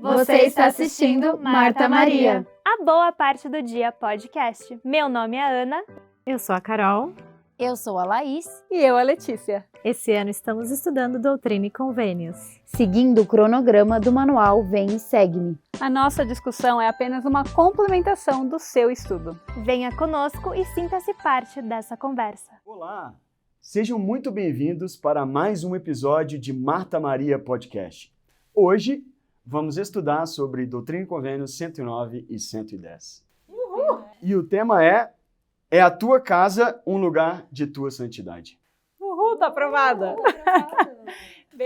Você está assistindo Marta Maria, a Boa Parte do Dia podcast. Meu nome é Ana. Eu sou a Carol. Eu sou a Laís. E eu a Letícia. Esse ano estamos estudando Doutrina e Convênios, seguindo o cronograma do manual Vem e Segue-me. A nossa discussão é apenas uma complementação do seu estudo. Venha conosco e sinta-se parte dessa conversa. Olá! Sejam muito bem-vindos para mais um episódio de Marta Maria Podcast. Hoje vamos estudar sobre Doutrina e Convênios 109 e 110. Uhul. E o tema é a tua casa um lugar de tua santidade. Uhul, tá aprovada!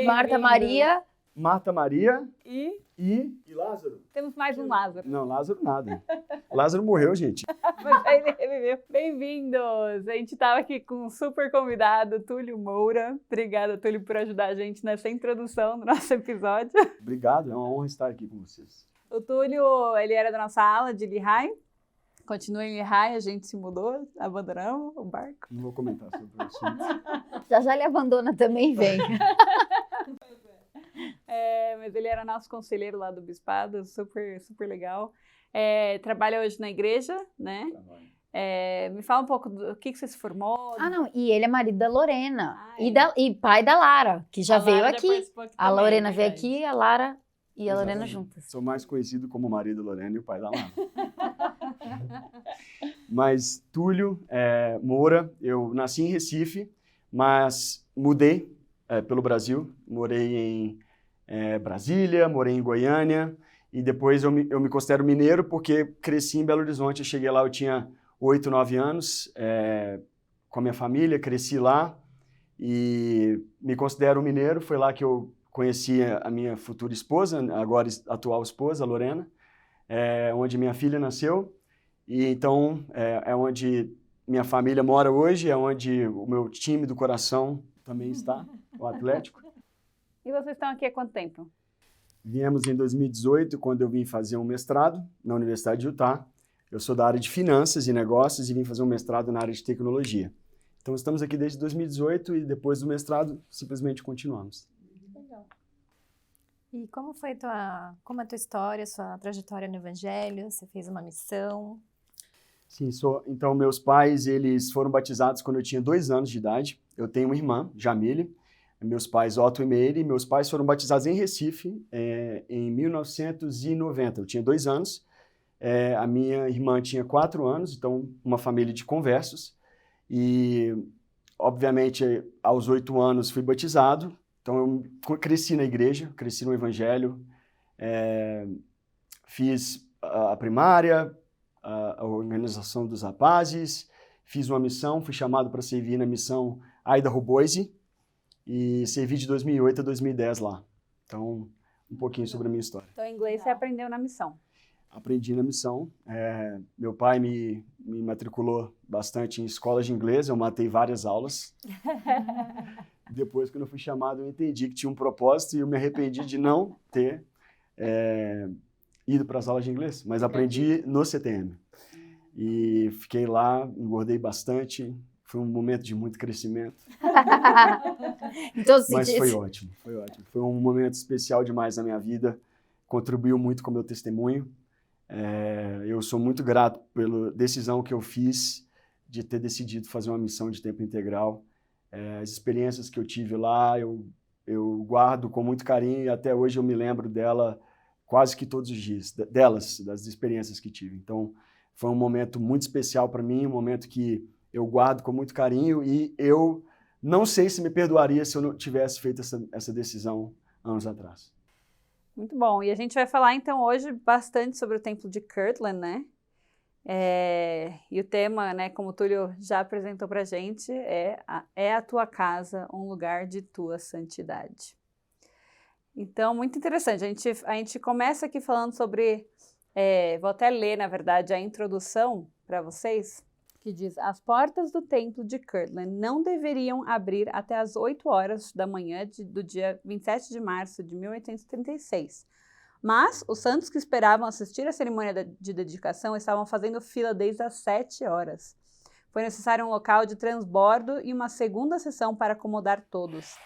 Marta Maria. Marta Maria e Lázaro. Temos mais um Lázaro. Não, Lázaro nada. Lázaro morreu, gente. Mas aí ele reviveu. Bem-vindos! A gente estava aqui com um super convidado, Túlio Moura. Obrigada, Túlio, por ajudar a gente nessa introdução do nosso episódio. Obrigado, é uma honra estar aqui com vocês. O Túlio, ele era da nossa ala de Lehigh. Continua em Lehigh, a gente se mudou, abandonamos o barco. Não vou comentar sobre o assunto. Já ele abandona também, vem. Mas ele era nosso conselheiro lá do Bispado, super, super legal. Trabalha hoje na igreja, né? Me fala um pouco do que você se formou. E ele é marido da Lorena e pai da Lara, que já veio aqui. A Lorena veio aqui, a Lara e a Lorena juntas. Sou mais conhecido como marido da Lorena e o pai da Lara. Mas Túlio Moura, eu nasci em Recife, mas mudei pelo Brasil. Morei em Brasília, morei em Goiânia e depois eu me considero mineiro porque cresci em Belo Horizonte. Eu cheguei lá, eu tinha 8, 9 anos com a minha família, cresci lá e me considero mineiro. Foi lá que eu conheci a minha futura esposa, agora atual esposa, a Lorena, onde minha filha nasceu. E então é onde minha família mora hoje, é onde o meu time do coração também está, o Atlético. E vocês estão aqui há quanto tempo? Viemos em 2018, quando eu vim fazer um mestrado na Universidade de Utah. Eu sou da área de finanças e negócios e vim fazer um mestrado na área de tecnologia. Então estamos aqui desde 2018 e depois do mestrado simplesmente continuamos. Legal. E como foi a tua história, sua trajetória no Evangelho? Você fez uma missão? Sim, então meus pais, eles foram batizados quando eu tinha 2 anos de idade. Eu tenho uma irmã, Jamile, meus pais Otto e Meire. Meus pais foram batizados em Recife em 1990. Eu tinha 2 anos, a minha irmã tinha 4 anos, então uma família de conversos. E, obviamente, aos 8 anos fui batizado. Então eu cresci na igreja, cresci no Evangelho, fiz a primária, a organização dos rapazes, fiz uma missão, fui chamado para servir na missão Idaho Boise e servi de 2008 a 2010 lá. Então, um pouquinho sobre a minha história. Então, inglês você aprendeu na missão? Aprendi na missão. Meu pai me matriculou bastante em escolas de inglês, eu matei várias aulas. Depois, quando eu fui chamado, eu entendi que tinha um propósito e eu me arrependi de não ter ido para as aulas de inglês, mas aprendi no CTM. E fiquei lá, engordei bastante, foi um momento de muito crescimento. Mas foi ótimo. Foi um momento especial demais na minha vida, contribuiu muito com o meu testemunho. Eu sou muito grato pela decisão que eu fiz de ter decidido fazer uma missão de tempo integral. As experiências que eu tive lá, eu guardo com muito carinho e até hoje eu me lembro dela quase que todos os dias, das experiências que tive. Então, foi um momento muito especial para mim, um momento que eu guardo com muito carinho e eu não sei se me perdoaria se eu não tivesse feito essa decisão anos atrás. Muito bom. E a gente vai falar, então, hoje bastante sobre o Templo de Kirtland, né? E o tema, né, como o Túlio já apresentou para a gente, é a tua casa, um lugar de tua santidade. Então, muito interessante. A gente começa aqui falando sobre, vou até ler, na verdade, a introdução para vocês, que diz: as portas do Templo de Kirtland não deveriam abrir até as 8 horas da manhã do dia 27 de março de 1836. Mas os santos que esperavam assistir à cerimônia de dedicação estavam fazendo fila desde as 7 horas. Foi necessário um local de transbordo e uma segunda sessão para acomodar todos.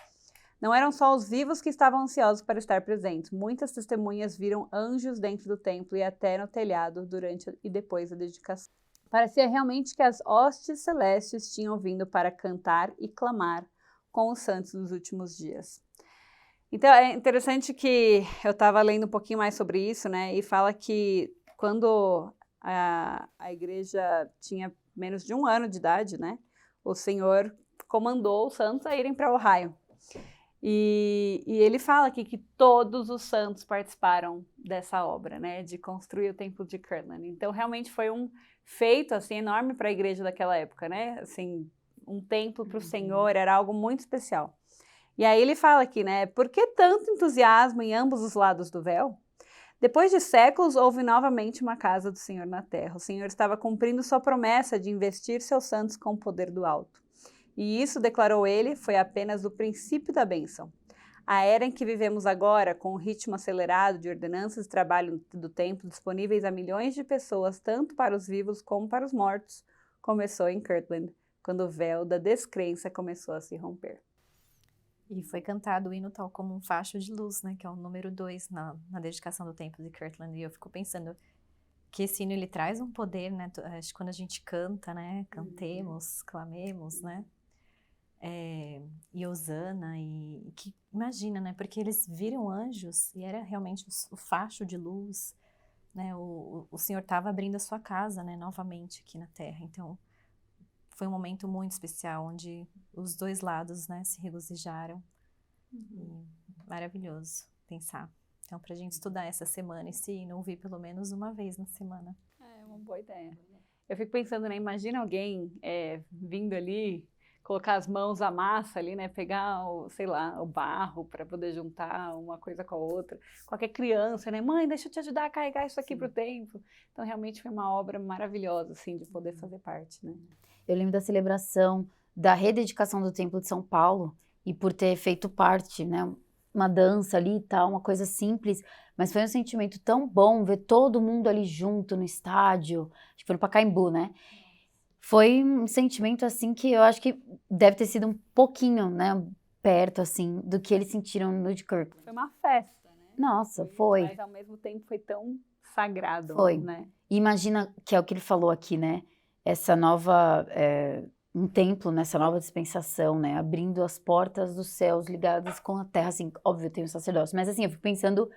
Não eram só os vivos que estavam ansiosos para estar presentes. Muitas testemunhas viram anjos dentro do templo e até no telhado durante e depois da dedicação. Parecia realmente que as hostes celestes tinham vindo para cantar e clamar com os santos nos últimos dias. Então, é interessante que eu estava lendo um pouquinho mais sobre isso, né? E fala que quando a igreja tinha menos de 1 ano de idade, né? O Senhor comandou os santos a irem para Ohio. E ele fala aqui que todos os santos participaram dessa obra, né? De construir o templo de Kirtland. Então, realmente foi um feito, assim, enorme para a igreja daquela época, né? Assim, um templo para o Senhor era algo muito especial. E aí ele fala aqui, né? Por que tanto entusiasmo em ambos os lados do véu? Depois de séculos, houve novamente uma casa do Senhor na terra. O Senhor estava cumprindo sua promessa de investir seus santos com o poder do alto. E isso, declarou ele, foi apenas o princípio da bênção. A era em que vivemos agora, com o ritmo acelerado de ordenanças e trabalho do templo disponíveis a milhões de pessoas, tanto para os vivos como para os mortos, começou em Kirtland, quando o véu da descrença começou a se romper. E foi cantado o hino tal como um facho de luz, né? Que é o número 2 na dedicação do templo de Kirtland. E eu fico pensando que esse hino, ele traz um poder, né? Acho que quando a gente canta, né? Cantemos, clamemos, né? E Hosana, e que imagina, né? Porque eles viram anjos e era realmente o facho de luz, né? O Senhor estava abrindo a sua casa, né? Novamente aqui na terra. Então, foi um momento muito especial, onde os dois lados, né, se regozijaram. E maravilhoso pensar. Então, para a gente estudar essa semana, e se não ouvir pelo menos uma vez na semana. É uma boa ideia. Eu fico pensando, né, imagina alguém vindo ali, colocar as mãos à massa ali, né, pegar, sei lá, o barro para poder juntar uma coisa com a outra. Qualquer criança, né, mãe, deixa eu te ajudar a carregar isso aqui para o templo. Então, realmente foi uma obra maravilhosa, assim, de poder fazer parte, né. Eu lembro da celebração da rededicação do Templo de São Paulo e por ter feito parte, né, uma dança ali e tal, uma coisa simples, mas foi um sentimento tão bom ver todo mundo ali junto no estádio, acho que foi no Pacaembu, né? Foi um sentimento, assim, que eu acho que deve ter sido um pouquinho, né, perto, assim, do que eles sentiram no de Kirk. Foi uma festa, né? Nossa, foi. Mas ao mesmo tempo foi tão sagrado, Foi. né? E imagina que é o que ele falou aqui, né? Essa nova, um templo, nessa nova dispensação, né? Abrindo as portas dos céus ligadas com a terra, assim, óbvio, tem o sacerdócio, mas assim, eu fico pensando,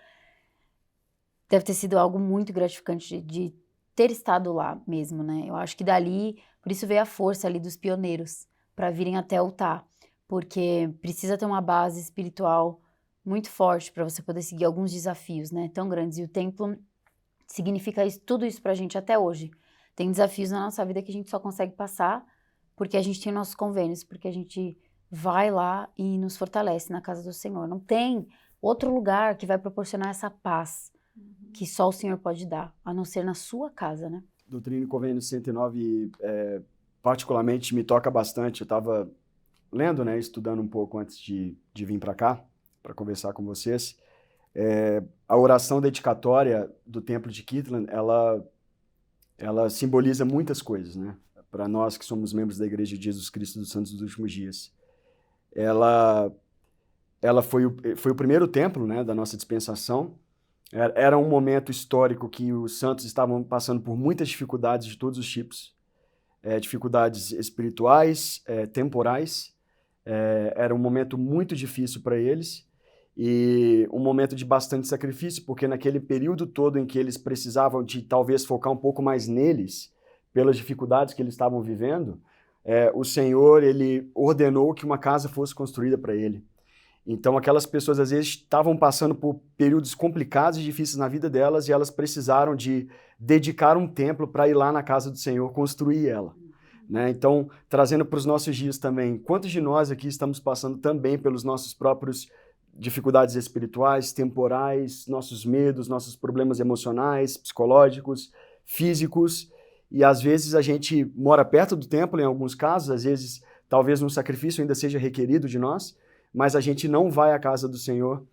deve ter sido algo muito gratificante de ter estado lá mesmo, né? Eu acho que dali, por isso veio a força ali dos pioneiros, para virem até Utah, porque precisa ter uma base espiritual muito forte para você poder seguir alguns desafios, né? Tão grandes, e o templo significa isso, tudo isso pra gente até hoje. Tem desafios na nossa vida que a gente só consegue passar porque a gente tem nossos convênios, porque a gente vai lá e nos fortalece na casa do Senhor. Não tem outro lugar que vai proporcionar essa paz que só o Senhor pode dar, a não ser na sua casa, né? Doutrina e Convênio 109, particularmente, me toca bastante. Eu estava lendo, né, estudando um pouco antes de vir para cá, para conversar com vocês. A oração dedicatória do Templo de Kirtland, ela simboliza muitas coisas, né? Para nós que somos membros da Igreja de Jesus Cristo dos Santos dos Últimos Dias. Ela foi o primeiro templo, né, da nossa dispensação. Era um momento histórico que os santos estavam passando por muitas dificuldades de todos os tipos. Dificuldades espirituais, temporais. Era um momento muito difícil para eles. E um momento de bastante sacrifício, porque naquele período todo em que eles precisavam de talvez focar um pouco mais neles, pelas dificuldades que eles estavam vivendo, o Senhor, ele ordenou que uma casa fosse construída para ele. Então aquelas pessoas às vezes estavam passando por períodos complicados e difíceis na vida delas e elas precisaram de dedicar um templo para ir lá na casa do Senhor construir ela. Né? Então, trazendo para os nossos dias também, quantos de nós aqui estamos passando também pelos nossos próprios dificuldades espirituais, temporais, nossos medos, nossos problemas emocionais, psicológicos, físicos, e às vezes a gente mora perto do templo, em alguns casos, às vezes talvez um sacrifício ainda seja requerido de nós, mas a gente não vai à casa do Senhor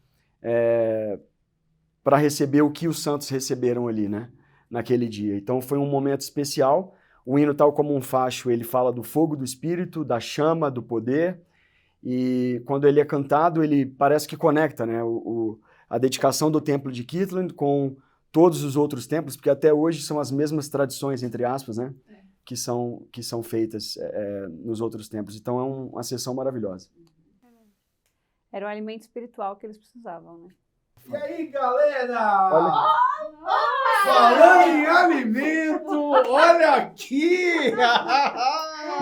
para receber o que os santos receberam ali, né, naquele dia. Então foi um momento especial. O hino, tal como um facho, ele fala do fogo do Espírito, da chama, do poder, E quando ele é cantado, ele parece que conecta, né, a dedicação do templo de Kirtland com todos os outros templos, porque até hoje são as mesmas tradições, entre aspas, né, que são feitas nos outros templos. Então é uma sessão maravilhosa. Era o alimento espiritual que eles precisavam, né? E aí, galera? Olha. Falando em alimento, olha aqui!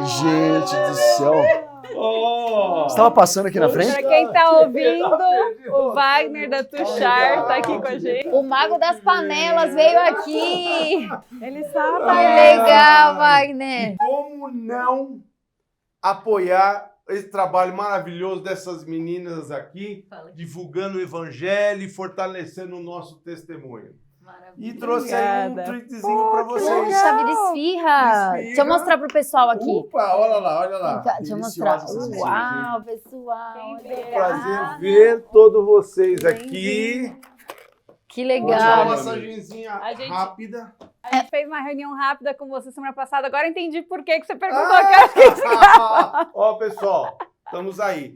Gente do céu! Oh. Você estava passando aqui na frente? Pra quem tá ouvindo, o Wagner da Tuchar tá aqui com a gente. O mago das panelas veio aqui. Ele sabe. Que legal, Wagner. Como não apoiar esse trabalho maravilhoso dessas meninas aqui, divulgando o evangelho e fortalecendo o nosso testemunho. E trouxe aí um Obrigada. treatzinho pra vocês. Chave de esfirra. Deixa eu mostrar pro pessoal aqui. Opa, olha lá, olha lá. Deixa eu mostrar. Deliciosa essa Uau, pessoal. Prazer ver todos vocês aqui. Que Uma legal. massagenzinha A gente- rápida. A gente fez uma reunião rápida com você semana passada. Agora eu entendi por que você perguntou que eu acho que você Ó, pessoal, estamos aí.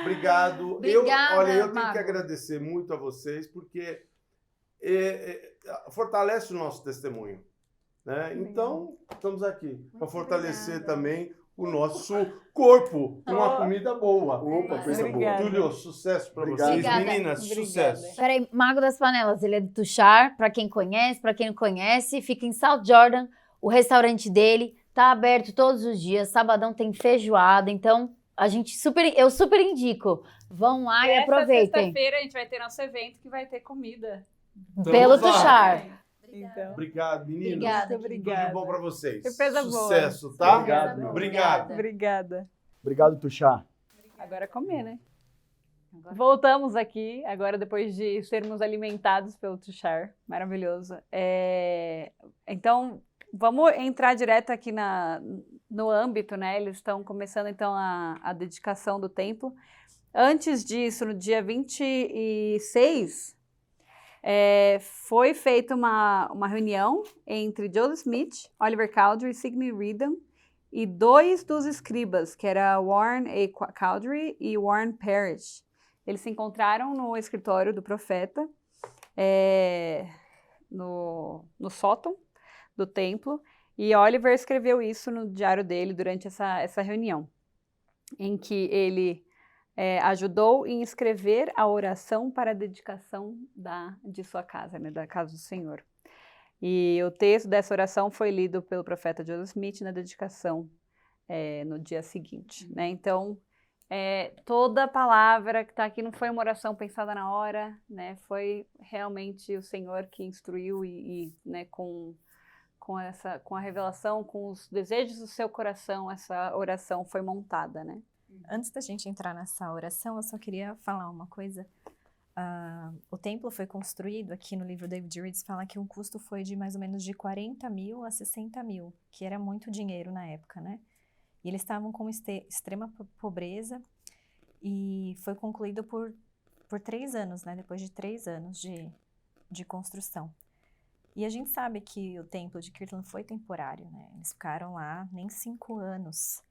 Obrigado. Obrigada, Olha, eu tenho Mago. que agradecer muito a vocês, porque fortalece o nosso testemunho. Né? Então, estamos aqui para fortalecer também o nosso corpo com uma comida boa. Opa, coisa boa. Obrigada. Túlio, sucesso para Obrigado. vocês. Obrigada. Meninas, Obrigada. sucesso. Peraí, Mago das Panelas, ele é de Tuchar, pra quem conhece, pra quem não conhece, fica em South Jordan, o restaurante dele tá aberto todos os dias, sabadão tem feijoada, então eu super indico, vão lá e Essa aproveitem, sexta-feira a gente vai ter nosso evento que vai ter comida. pelo Vamos lá. Tuchar. Então, Obrigado, meninos. Obrigada. Tudo de obrigada. bom para vocês. Surpresa boa. Sucesso, tá? Obrigado, meu. Obrigado. Obrigada. Obrigado, Tuxá. Agora comer, né? Voltamos aqui, agora depois de sermos alimentados pelo Tuchar. Maravilhoso. Então, vamos entrar direto aqui no âmbito, né? Eles estão começando, então, a dedicação do templo. Antes disso, no dia 26, foi feita uma reunião entre Joseph Smith, Oliver Cowdery, Sidney Reardon e 2 dos escribas, que era Warren A. Cowdery e Warren Parrish. Eles se encontraram no escritório do profeta, no sótão do templo, e Oliver escreveu isso no diário dele durante essa reunião, em que ele ajudou em escrever a oração para a dedicação de sua casa, né, da casa do Senhor. E o texto dessa oração foi lido pelo profeta Joseph Smith na dedicação no dia seguinte, né? Então, toda a palavra que está aqui não foi uma oração pensada na hora, né? Foi realmente o Senhor que instruiu e né, com a revelação, com os desejos do seu coração, essa oração foi montada, né? Antes da gente entrar nessa oração, eu só queria falar uma coisa. O templo foi construído, aqui no livro David Reeds fala que o custo foi de mais ou menos de 40 mil a 60 mil, que era muito dinheiro na época, né? E eles estavam com extrema pobreza e foi concluído por 3 anos, né? Depois de 3 anos de construção. E a gente sabe que o templo de Kirtland foi temporário, né? Eles ficaram lá nem 5 anos.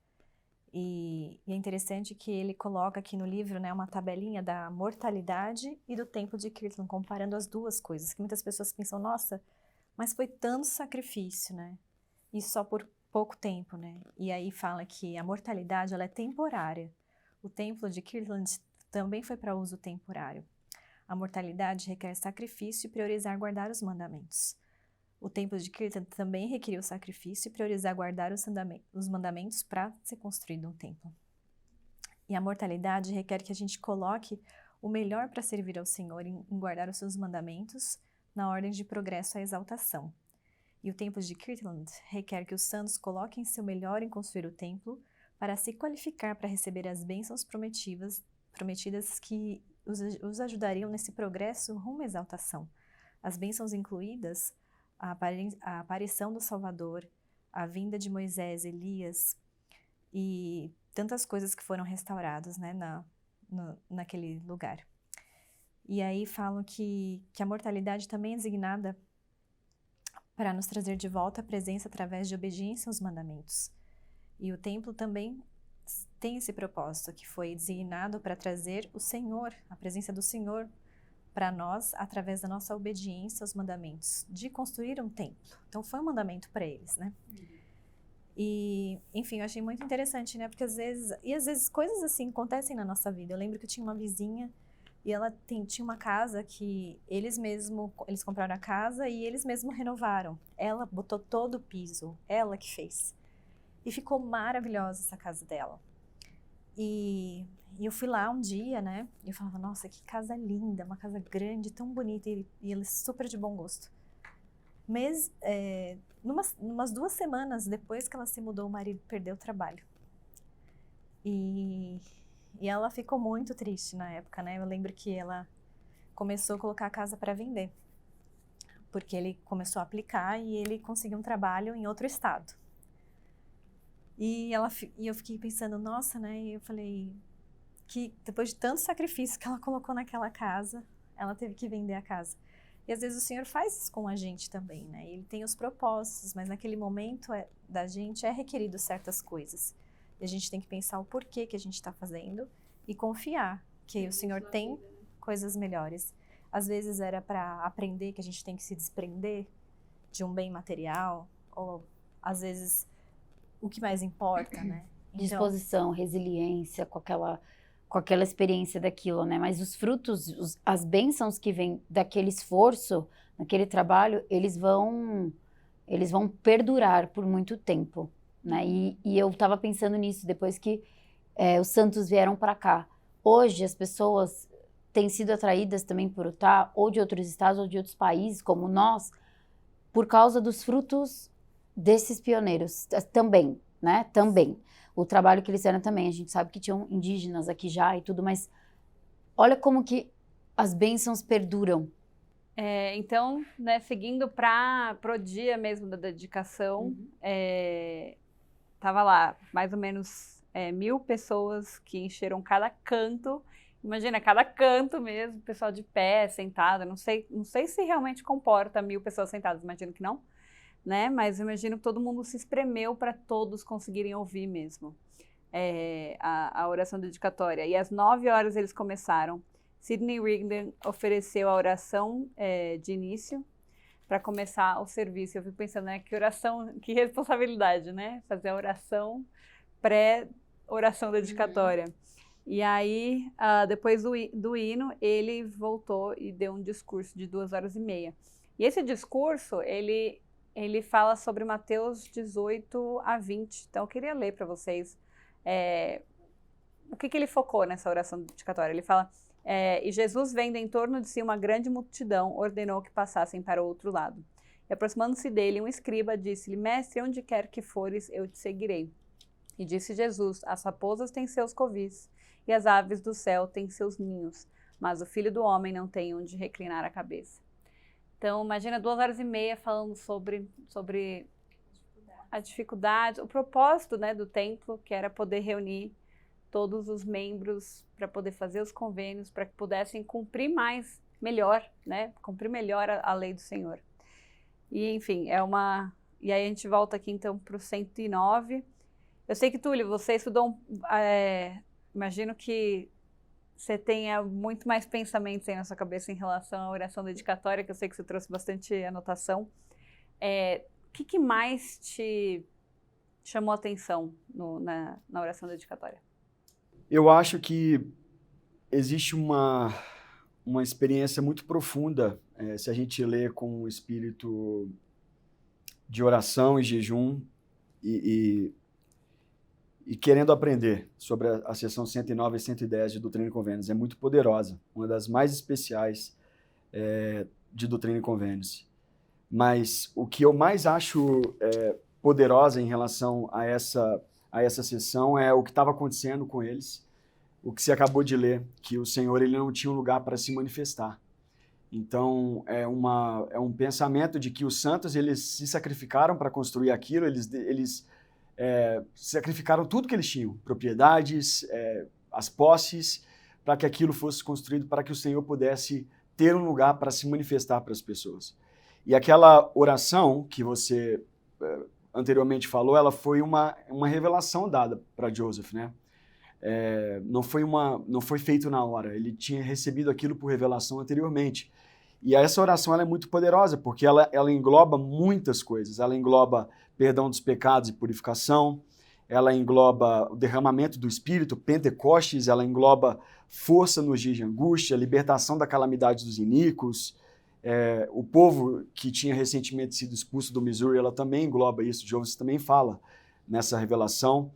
E é interessante que ele coloca aqui no livro, né, uma tabelinha da mortalidade e do templo de Kirtland, comparando as duas coisas, que muitas pessoas pensam, nossa, mas foi tanto sacrifício, né? E só por pouco tempo, né? E aí fala que a mortalidade, ela é temporária. O templo de Kirtland também foi para uso temporário. A mortalidade requer sacrifício e priorizar guardar os mandamentos. O templo de Kirtland também requeriu sacrifício e priorizar guardar os mandamentos para ser construído um templo. E a mortalidade requer que a gente coloque o melhor para servir ao Senhor em guardar os seus mandamentos na ordem de progresso à exaltação. E o templo de Kirtland requer que os santos coloquem seu melhor em construir o templo para se qualificar para receber as bênçãos prometidas que os ajudariam nesse progresso rumo à exaltação. As bênçãos incluídas a aparição do Salvador, a vinda de Moisés, Elias e tantas coisas que foram restauradas, né, naquele lugar. E aí falam que a mortalidade também é designada para nos trazer de volta a presença através de obediência aos mandamentos. E o templo também tem esse propósito que foi designado para trazer o Senhor, a presença do Senhor para nós através da nossa obediência aos mandamentos de construir um templo. Então foi um mandamento para eles, né? E, enfim, eu achei muito interessante, né? Porque às vezes coisas assim acontecem na nossa vida. Eu lembro que eu tinha uma vizinha e ela tinha uma casa que eles compraram a casa e eles mesmos renovaram. Ela botou todo o piso, ela que fez. E ficou maravilhosa essa casa dela. E eu fui lá um dia, né? E eu falava, nossa, que casa linda, uma casa grande, tão bonita. E ela é super de bom gosto. Mas, umas 2 semanas depois que ela se mudou, o marido perdeu o trabalho. E ela ficou muito triste na época, né? Eu lembro que ela começou a colocar a casa para vender. Porque ele começou a aplicar e ele conseguiu um trabalho em outro estado. E eu fiquei pensando, nossa, né? E eu falei que depois de tanto sacrifício que ela colocou naquela casa, ela teve que vender a casa. E às vezes o Senhor faz isso com a gente também, né? Ele tem os propósitos, mas naquele momento da gente é requerido certas coisas. E a gente tem que pensar o porquê que a gente está fazendo e confiar que o Senhor tem coisas melhores. Às vezes era para aprender que a gente tem que se desprender de um bem material, ou às vezes o que mais importa, né? Então, Disposição, resiliência, com aquela experiência daquilo, né? Mas os frutos, as bênçãos que vêm daquele esforço, daquele trabalho, eles vão perdurar por muito tempo, né? E eu estava pensando nisso depois que os santos vieram para cá. Hoje as pessoas têm sido atraídas também por Utah, ou de outros estados, ou de outros países, como nós, por causa dos frutos desses pioneiros também, né? Também. O trabalho que eles fizeram também. A gente sabe que tinham indígenas aqui já e tudo, mas olha como que as bênçãos perduram. Então, né, seguindo pro dia mesmo da dedicação, tava lá mais ou menos 1.000 pessoas que encheram cada canto. Imagina, cada canto mesmo, pessoal de pé, sentado. Não sei se realmente comporta 1.000 pessoas sentadas, imagino que não. Né? Mas eu imagino que todo mundo se espremeu para todos conseguirem ouvir mesmo a oração dedicatória. E às 9 horas eles começaram. Sidney Rigdon ofereceu a oração de início para começar o serviço. Eu fico pensando, né, que oração, que responsabilidade, né? Fazer a oração pré-oração dedicatória. E aí, depois do hino, ele voltou e deu um discurso de 2h30. E esse discurso, ele fala sobre Mateus 18-20. Então, eu queria ler para vocês o que ele focou nessa oração dedicatória. Ele fala, e Jesus, vendo em torno de si uma grande multidão, ordenou que passassem para o outro lado. E aproximando-se dele, um escriba disse-lhe, mestre, onde quer que fores, eu te seguirei. E disse Jesus, as raposas têm seus covis, e as aves do céu têm seus ninhos, mas o Filho do Homem não tem onde reclinar a cabeça. Então, imagina 2h30 falando sobre a dificuldade, o propósito, né, do templo, que era poder reunir todos os membros para poder fazer os convênios, para que pudessem cumprir melhor, né, cumprir melhor a lei do Senhor. E, enfim, E aí a gente volta aqui, então, para o 109. Eu sei que, Túlio, você estudou, imagino que você tenha muito mais pensamentos aí na sua cabeça em relação à oração dedicatória, que eu sei que você trouxe bastante anotação. O que mais te chamou a atenção na oração dedicatória? Eu acho que existe uma experiência muito profunda, se a gente lê com o espírito de oração e jejum e querendo aprender sobre a seção 109 e 110 de Doutrina e Convênios. É muito poderosa, uma das mais especiais de Doutrina e Convênios. Mas o que eu mais acho poderosa em relação a essa sessão é o que estava acontecendo com eles, o que você acabou de ler, que o Senhor ele não tinha um lugar para se manifestar. Então, é um pensamento de que os santos eles se sacrificaram para construir aquilo, eles sacrificaram tudo que eles tinham, propriedades, as posses, para que aquilo fosse construído, para que o Senhor pudesse ter um lugar para se manifestar para as pessoas. E aquela oração que você anteriormente falou, ela foi uma revelação dada para Joseph, né? não foi feito na hora, ele tinha recebido aquilo por revelação anteriormente. E essa oração ela é muito poderosa, porque ela engloba muitas coisas. Ela engloba perdão dos pecados e purificação, ela engloba o derramamento do Espírito, Pentecostes, ela engloba força nos dias de angústia, libertação da calamidade dos iníquos. O povo que tinha recentemente sido expulso do Missouri, ela também engloba isso. Joseph também fala nessa revelação.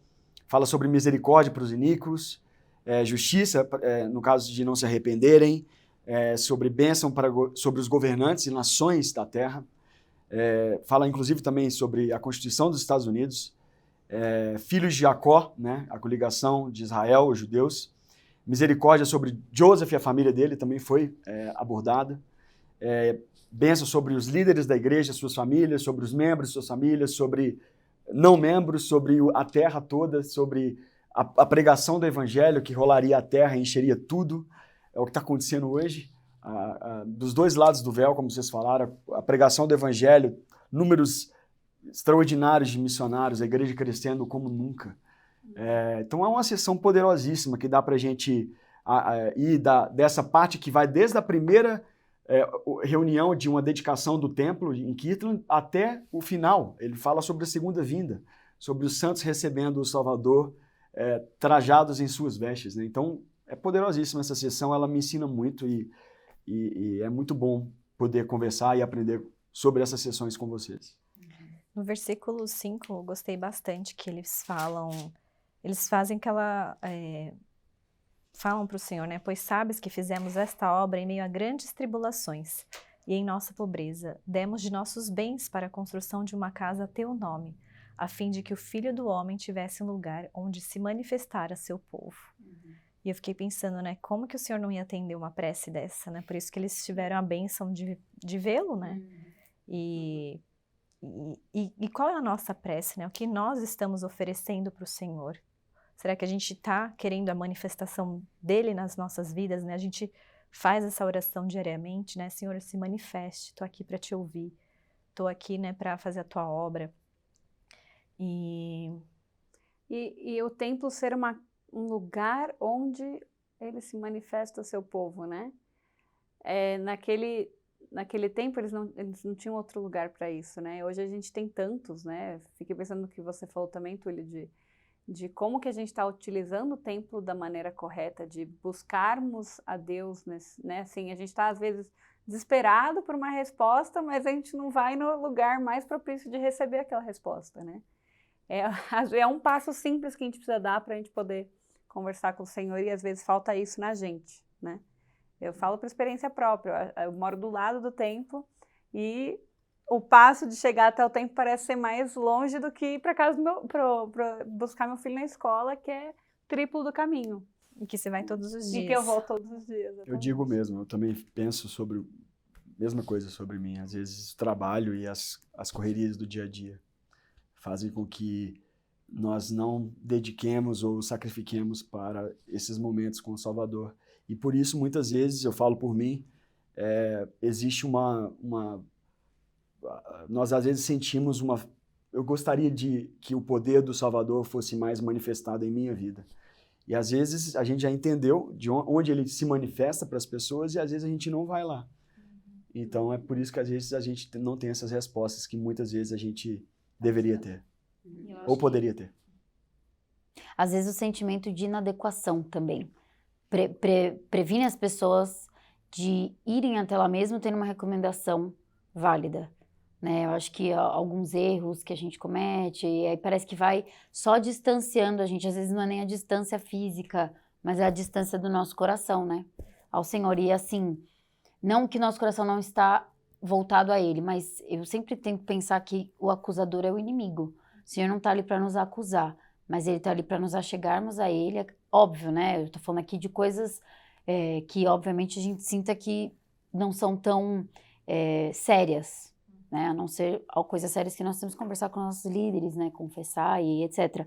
Fala sobre misericórdia para os iníquos, justiça, no caso de não se arrependerem, sobre bênção sobre os governantes e nações da terra. Fala, inclusive, também sobre a Constituição dos Estados Unidos, filhos de Jacó, né, a coligação de Israel, os judeus. Misericórdia sobre Joseph e a família dele também foi abordada. Bênção sobre os líderes da igreja, suas famílias, sobre os membros de suas famílias, sobre não membros, sobre a terra toda, sobre a pregação do evangelho que rolaria a terra e encheria tudo. É o que está acontecendo hoje, dos dois lados do véu, como vocês falaram, a pregação do evangelho, números extraordinários de missionários, a igreja crescendo como nunca. Então é uma sessão poderosíssima que dá para a gente ir dessa parte que vai desde a primeira reunião de uma dedicação do templo em Kirtland até o final. Ele fala sobre a segunda vinda, sobre os santos recebendo o Salvador trajados em suas vestes, né? Então é poderosíssima essa sessão, ela me ensina muito e é muito bom poder conversar e aprender sobre essas sessões com vocês. No versículo 5, eu gostei bastante que eles fazem falam para o Senhor, né? Pois sabes que fizemos esta obra em meio a grandes tribulações e em nossa pobreza. Demos de nossos bens para a construção de uma casa a teu nome, a fim de que o Filho do Homem tivesse um lugar onde se manifestar a seu povo. E eu fiquei pensando, né? Como que o Senhor não ia atender uma prece dessa, né? Por isso que eles tiveram a bênção de vê-lo, né? E qual é a nossa prece, né? O que nós estamos oferecendo para o Senhor? Será que a gente está querendo a manifestação dele nas nossas vidas, né? A gente faz essa oração diariamente, né? Senhor, se manifeste, estou aqui para te ouvir, estou aqui, né, para fazer a tua obra. E o templo ser um lugar onde ele se manifesta ao seu povo, né? Naquele tempo eles não tinham outro lugar para isso, né? Hoje a gente tem tantos, né? Fiquei pensando no que você falou também, Túlio, de como que a gente está utilizando o templo da maneira correta, de buscarmos a Deus, né? Assim, a gente está às vezes desesperado por uma resposta, mas a gente não vai no lugar mais propício de receber aquela resposta, né? É um passo simples que a gente precisa dar para a gente poder conversar com o Senhor e às vezes falta isso na gente, né? Eu falo por experiência própria, eu moro do lado do templo e o passo de chegar até o templo parece ser mais longe do que ir para casa para buscar meu filho na escola, que é triplo do caminho. E que você vai todos os dias. E que eu vou todos os dias. Eu digo mesmo, eu também penso sobre a mesma coisa sobre mim. Às vezes o trabalho e as correrias do dia a dia fazem com que nós não dediquemos ou sacrifiquemos para esses momentos com o Salvador. E por isso, muitas vezes, eu falo por mim, existe nós às vezes sentimos eu gostaria que o poder do Salvador fosse mais manifestado em minha vida. E às vezes a gente já entendeu de onde ele se manifesta para as pessoas e às vezes a gente não vai lá. Então é por isso que às vezes a gente não tem essas respostas que muitas vezes a gente deveria ter. Ou poderia ter. Às vezes o sentimento de inadequação também. Previne as pessoas de irem até lá mesmo tendo uma recomendação válida. Né? Eu acho que alguns erros que a gente comete, e aí parece que vai só distanciando a gente. Às vezes não é nem a distância física, mas é a distância do nosso coração, né? Ao Senhor. E assim, não que nosso coração não está voltado a Ele, mas eu sempre tento pensar que o acusador é o inimigo. O Senhor não está ali para nos acusar, mas Ele está ali para nos achegarmos a Ele. É óbvio, né? Eu estou falando aqui de coisas que, obviamente, a gente sinta que não são tão sérias, né? A não ser coisas sérias que nós temos que conversar com nossos líderes, né? Confessar e etc.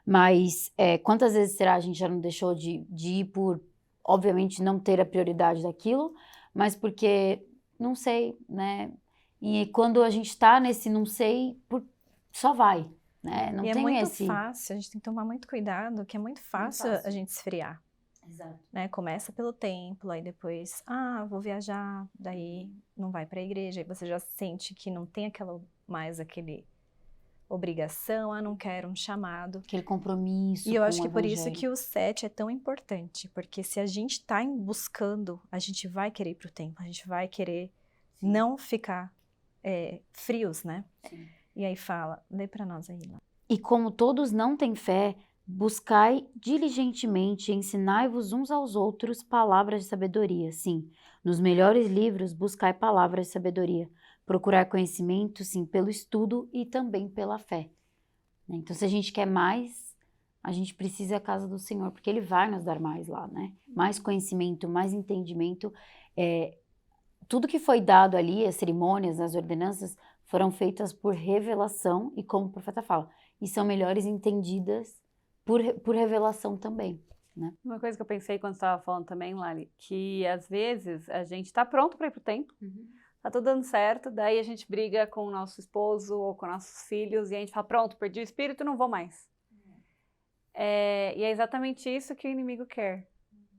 Mas quantas vezes será a gente já não deixou de ir por, obviamente, não ter a prioridade daquilo, mas porque não sei, né? E quando a gente está nesse não sei, só vai. né? Não E é tem muito esse... fácil, a gente tem que tomar muito cuidado, que é muito fácil a gente esfriar. Exato. Né? Começa pelo templo, aí depois, vou viajar, daí não vai para a igreja, aí você já sente que não tem mais aquele obrigação, não quero um chamado. Aquele compromisso E eu com acho o que por isso evangelho. que o 7 é tão importante, porque se a gente está buscando, a gente vai querer ir para o templo, a gente vai querer não ficar frios, né? Sim. E aí fala, lê para nós aí lá. E como todos não têm fé, buscai diligentemente, ensinai-vos uns aos outros palavras de sabedoria. Sim, nos melhores livros buscai palavras de sabedoria. Procurar conhecimento, sim, pelo estudo e também pela fé. Então, se a gente quer mais, a gente precisa ir à casa do Senhor, porque Ele vai nos dar mais lá, né? Mais conhecimento, mais entendimento. Tudo que foi dado ali, as cerimônias, as ordenanças, foram feitas por revelação e, como o profeta fala, e são melhores entendidas por revelação também, né? Uma coisa que eu pensei quando você estava falando também, Lali, que às vezes a gente está pronto para ir pro templo, tá tudo dando certo, daí a gente briga com o nosso esposo ou com nossos filhos e a gente fala, pronto, perdi o espírito, não vou mais. E é exatamente isso que o inimigo quer,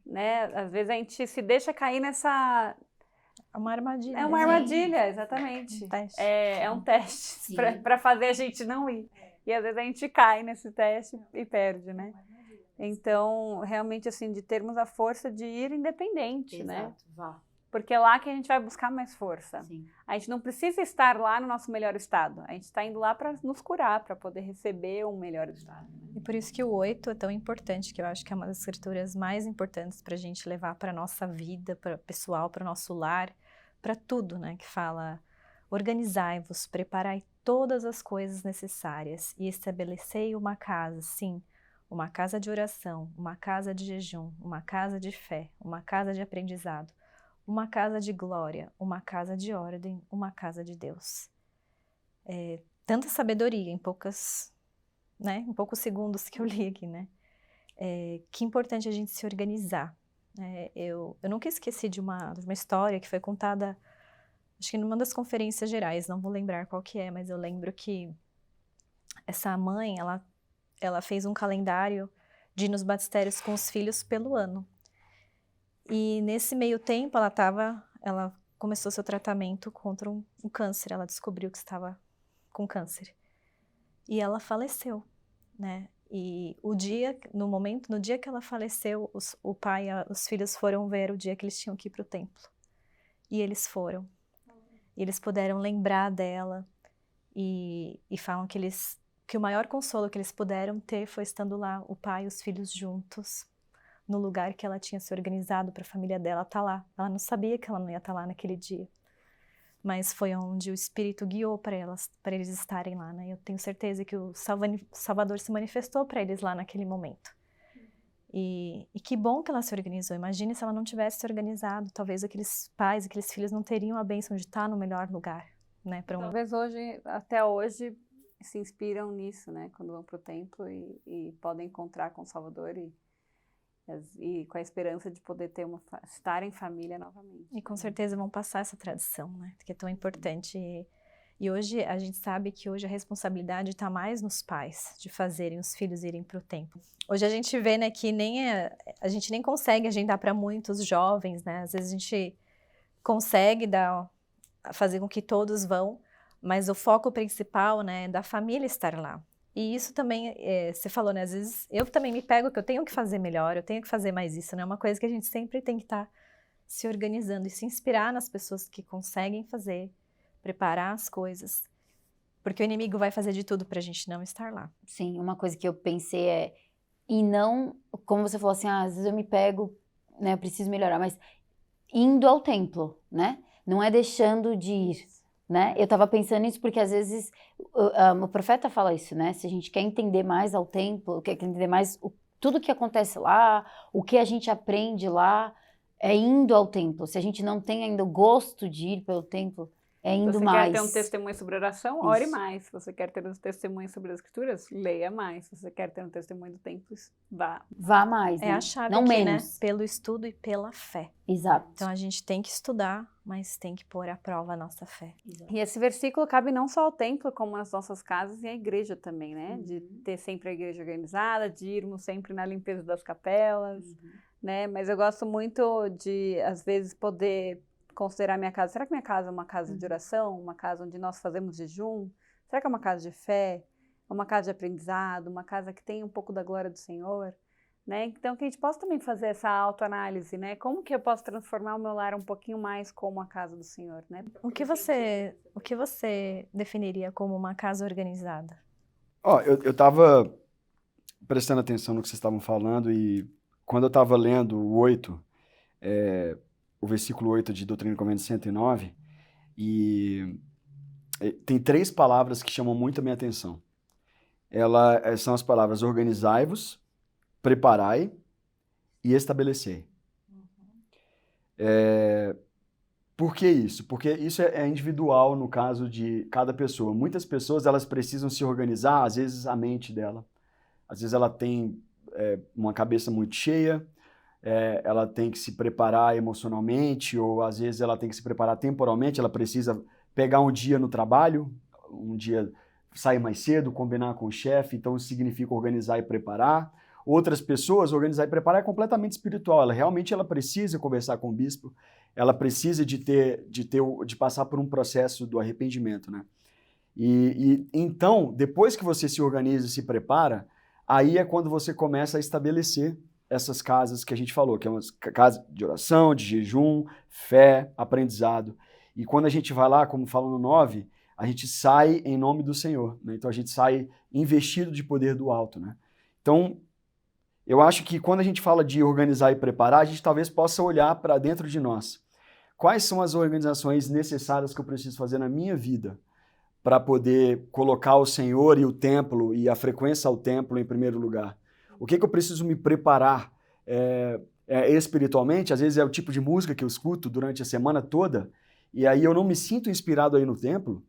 né? Às vezes a gente se deixa cair nessa... É uma armadilha. É uma armadilha, exatamente. Um teste. É um teste Sim. para fazer a gente não ir. E às vezes a gente cai nesse teste e perde, né? Então, realmente, assim, de termos a força de ir independente, né? Vá. Porque é lá que a gente vai buscar mais força. Sim. A gente não precisa estar lá no nosso melhor estado. A gente está indo lá para nos curar, para poder receber um melhor estado. E por isso que o 8 é tão importante, que eu acho que é uma das escrituras mais importantes para a gente levar para a nossa vida, para o pessoal, para o nosso lar, para tudo, né? Que fala, organizai-vos, preparai todas as coisas necessárias e estabelecei uma casa, sim, uma casa de oração, uma casa de jejum, uma casa de fé, uma casa de aprendizado, uma casa de glória, uma casa de ordem, uma casa de Deus. Tanta sabedoria em poucos segundos que eu li aqui, né? Que importante a gente se organizar. Eu nunca esqueci de uma história que foi contada, acho que numa das conferências gerais, não vou lembrar qual que é, mas eu lembro que essa mãe, ela fez um calendário de ir nos batistérios com os filhos pelo ano. E nesse meio tempo, ela começou seu tratamento contra um câncer. Ela descobriu que estava com câncer. E ela faleceu, né? E no dia que ela faleceu, o pai e os filhos foram ver o dia que eles tinham que ir para o templo. E eles foram. E eles puderam lembrar dela. E falam que o maior consolo que eles puderam ter foi estando lá, o pai e os filhos juntos, no lugar que ela tinha se organizado para a família dela estar lá. Ela não sabia que ela não ia estar lá naquele dia. Mas foi onde o Espírito guiou para eles estarem lá, né? Eu tenho certeza que o Salvador se manifestou para eles lá naquele momento. E que bom que ela se organizou. Imagine se ela não tivesse se organizado. Talvez aqueles pais, aqueles filhos não teriam a bênção de estar no melhor lugar, né? Talvez até hoje, se inspiram nisso, né? Quando vão para o templo e podem encontrar com o Salvador e com a esperança de poder estar em família novamente. E com certeza vão passar essa tradição, né? Que é tão importante. E hoje a gente sabe que hoje a responsabilidade está mais nos pais de fazerem os filhos irem para o templo. Hoje a gente vê, né, que a gente nem consegue agendar para muitos jovens, né? Às vezes a gente consegue fazer com que todos vão, mas o foco principal, né, é da família estar lá. E isso também, você falou, né, às vezes eu também me pego que eu tenho que fazer melhor, eu tenho que fazer mais isso, né? É uma coisa que a gente sempre tem que estar se organizando e se inspirar nas pessoas que conseguem fazer, preparar as coisas, porque o inimigo vai fazer de tudo pra gente não estar lá. Sim, uma coisa que eu pensei e não, como você falou assim, às vezes eu me pego, né, eu preciso melhorar, mas indo ao templo, né? Não é deixando de ir, né? Eu tava pensando nisso porque às vezes o profeta fala isso, né? Se a gente quer entender mais ao templo, quer entender mais tudo que acontece lá, o que a gente aprende lá, é indo ao templo. Se a gente não tem ainda o gosto de ir pelo templo, É Se indo você mais. quer ter um testemunho sobre oração, ore Isso. mais. Se você quer ter um testemunho sobre as escrituras, leia mais. Se você quer ter um testemunho do templo, vá. Vá mais, É né? a chave Não aqui, menos. né? Pelo estudo e pela fé. Exato. Então a gente tem que estudar, mas tem que pôr à prova a nossa fé. E esse versículo cabe não só ao templo, como nas nossas casas e à igreja também, né? De ter sempre a igreja organizada, de irmos sempre na limpeza das capelas, né? Mas eu gosto muito de, às vezes, poder considerar minha casa. Será que minha casa é uma casa de oração? Uma casa onde nós fazemos jejum? Será que é uma casa de fé? Uma casa de aprendizado? Uma casa que tem um pouco da glória do Senhor? Né? Então, que a gente possa também fazer essa autoanálise, né? Como que eu posso transformar o meu lar um pouquinho mais como a casa do Senhor, né? O que você definiria como uma casa organizada? Ó, eu tava prestando atenção no que vocês estavam falando e quando eu estava lendo o 8, o versículo 8 de Doutrina e Convênios 109, e tem 3 palavras que chamam muito a minha atenção. São as palavras organizai-vos, preparai e estabelecei. Por que isso? Porque isso é individual no caso de cada pessoa. Muitas pessoas elas precisam se organizar, às vezes a mente dela. Às vezes ela tem uma cabeça muito cheia, ela tem que se preparar emocionalmente, ou às vezes ela tem que se preparar temporalmente, ela precisa pegar um dia no trabalho, um dia sair mais cedo, combinar com o chefe, então isso significa organizar e preparar. Outras pessoas, organizar e preparar é completamente espiritual, ela precisa conversar com o bispo, ela precisa de passar por um processo do arrependimento, né? E então, depois que você se organiza e se prepara, aí é quando você começa a estabelecer essas casas que a gente falou, que é uma casa de oração, de jejum, fé, aprendizado. E quando a gente vai lá, como fala no 9, a gente sai em nome do Senhor, né? Então a gente sai investido de poder do alto, né? Então, eu acho que quando a gente fala de organizar e preparar, a gente talvez possa olhar para dentro de nós. Quais são as organizações necessárias que eu preciso fazer na minha vida para poder colocar o Senhor e o templo e a frequência ao templo em primeiro lugar? O que eu preciso me preparar espiritualmente? Às vezes é o tipo de música que eu escuto durante a semana toda e aí eu não me sinto inspirado aí no templo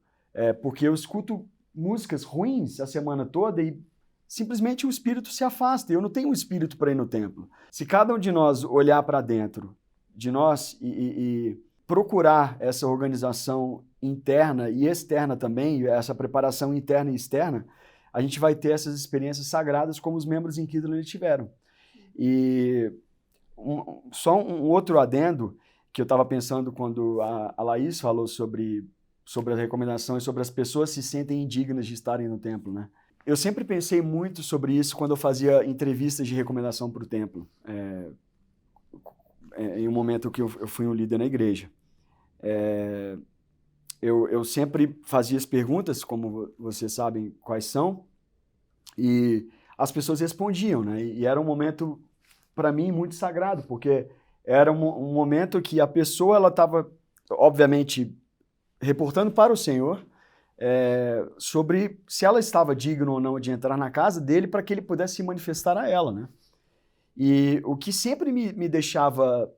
porque eu escuto músicas ruins a semana toda e simplesmente o espírito se afasta. Eu não tenho um espírito para ir no templo. Se cada um de nós olhar para dentro de nós e procurar essa organização interna e externa também, essa preparação interna e externa, a gente vai ter essas experiências sagradas como os membros em Kirtland tiveram. E só um outro adendo que eu estava pensando quando a Laís falou sobre as recomendações, sobre as pessoas se sentem indignas de estarem no templo, né? Eu sempre pensei muito sobre isso quando eu fazia entrevistas de recomendação para o templo, em um momento que eu fui um líder na igreja. Eu sempre fazia as perguntas, como vocês sabem quais são, e as pessoas respondiam, né? E era um momento, para mim, muito sagrado, porque era um momento que a pessoa ela estava, obviamente, reportando para o Senhor sobre se ela estava digna ou não de entrar na casa dele para que ele pudesse se manifestar a ela, né? E o que sempre me deixava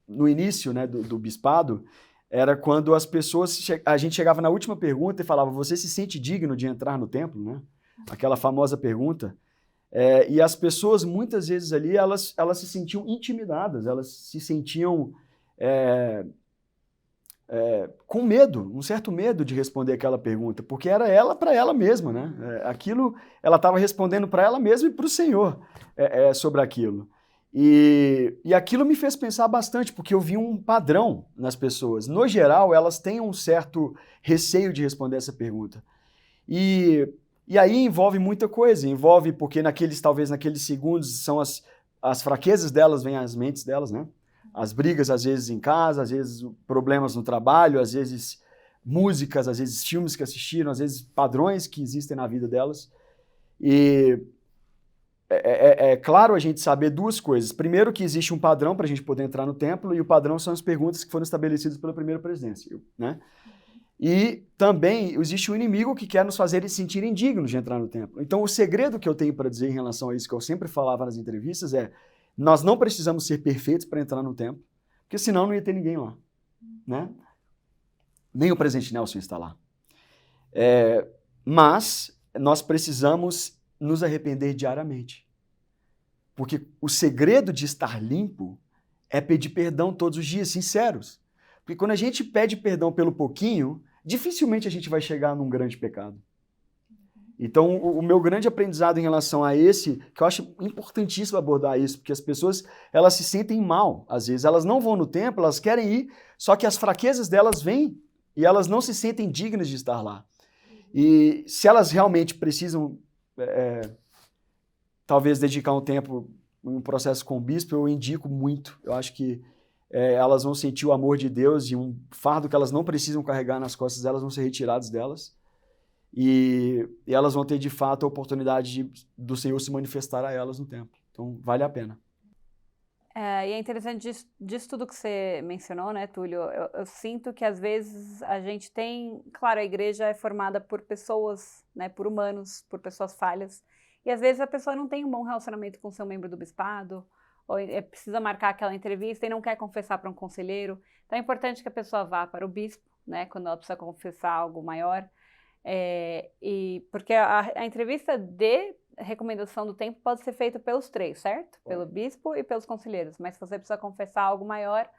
no início, né, do bispado era quando as pessoas, a gente chegava na última pergunta e falava, você se sente digno de entrar no templo, né? Aquela famosa pergunta. E as pessoas, muitas vezes ali, elas se sentiam intimidadas, elas se sentiam com medo, um certo medo de responder aquela pergunta, porque era ela para ela mesma, né? Aquilo, ela estava respondendo para ela mesma e para o Senhor sobre aquilo. E aquilo me fez pensar bastante, porque eu vi um padrão nas pessoas. No geral, elas têm um certo receio de responder essa pergunta. E aí envolve muita coisa, envolve porque talvez naqueles segundos são as fraquezas delas, vêm às mentes delas, né? As brigas, às vezes, em casa, às vezes problemas no trabalho, às vezes músicas, às vezes filmes que assistiram, às vezes padrões que existem na vida delas. E é claro a gente saber duas coisas. Primeiro, que existe um padrão para a gente poder entrar no templo, e o padrão são as perguntas que foram estabelecidas pela primeira presidência, né? E também existe um inimigo que quer nos fazer sentir indignos de entrar no templo. Então, o segredo que eu tenho para dizer em relação a isso, que eu sempre falava nas entrevistas, nós não precisamos ser perfeitos para entrar no templo, porque senão não ia ter ninguém lá, né? Nem o presidente Nelson está lá. Mas nós precisamos nos arrepender diariamente. Porque o segredo de estar limpo é pedir perdão todos os dias, sinceros. Porque quando a gente pede perdão pelo pouquinho, dificilmente a gente vai chegar num grande pecado. Então, o meu grande aprendizado em relação a esse, que eu acho importantíssimo abordar isso, porque as pessoas, elas se sentem mal, às vezes. Elas não vão no templo, elas querem ir, só que as fraquezas delas vêm e elas não se sentem dignas de estar lá. E se elas realmente precisam, talvez, dedicar um tempo em um processo com o bispo, eu indico muito. Eu acho que elas vão sentir o amor de Deus e um fardo que elas não precisam carregar nas costas delas vão ser retirados delas. E elas vão ter, de fato, a oportunidade do Senhor se manifestar a elas no templo. Então, vale a pena. E é interessante disso tudo que você mencionou, né, Túlio? Eu sinto que, às vezes, a gente tem... Claro, a igreja é formada por pessoas, né, por humanos, por pessoas falhas. E, às vezes, a pessoa não tem um bom relacionamento com o seu membro do bispado, ou precisa marcar aquela entrevista e não quer confessar para um conselheiro. Então, é importante que a pessoa vá para o bispo, né, quando ela precisa confessar algo maior. Porque a entrevista de recomendação do templo pode ser feita pelos três, certo? Pelo bispo e pelos conselheiros. Mas se você precisa confessar algo maior,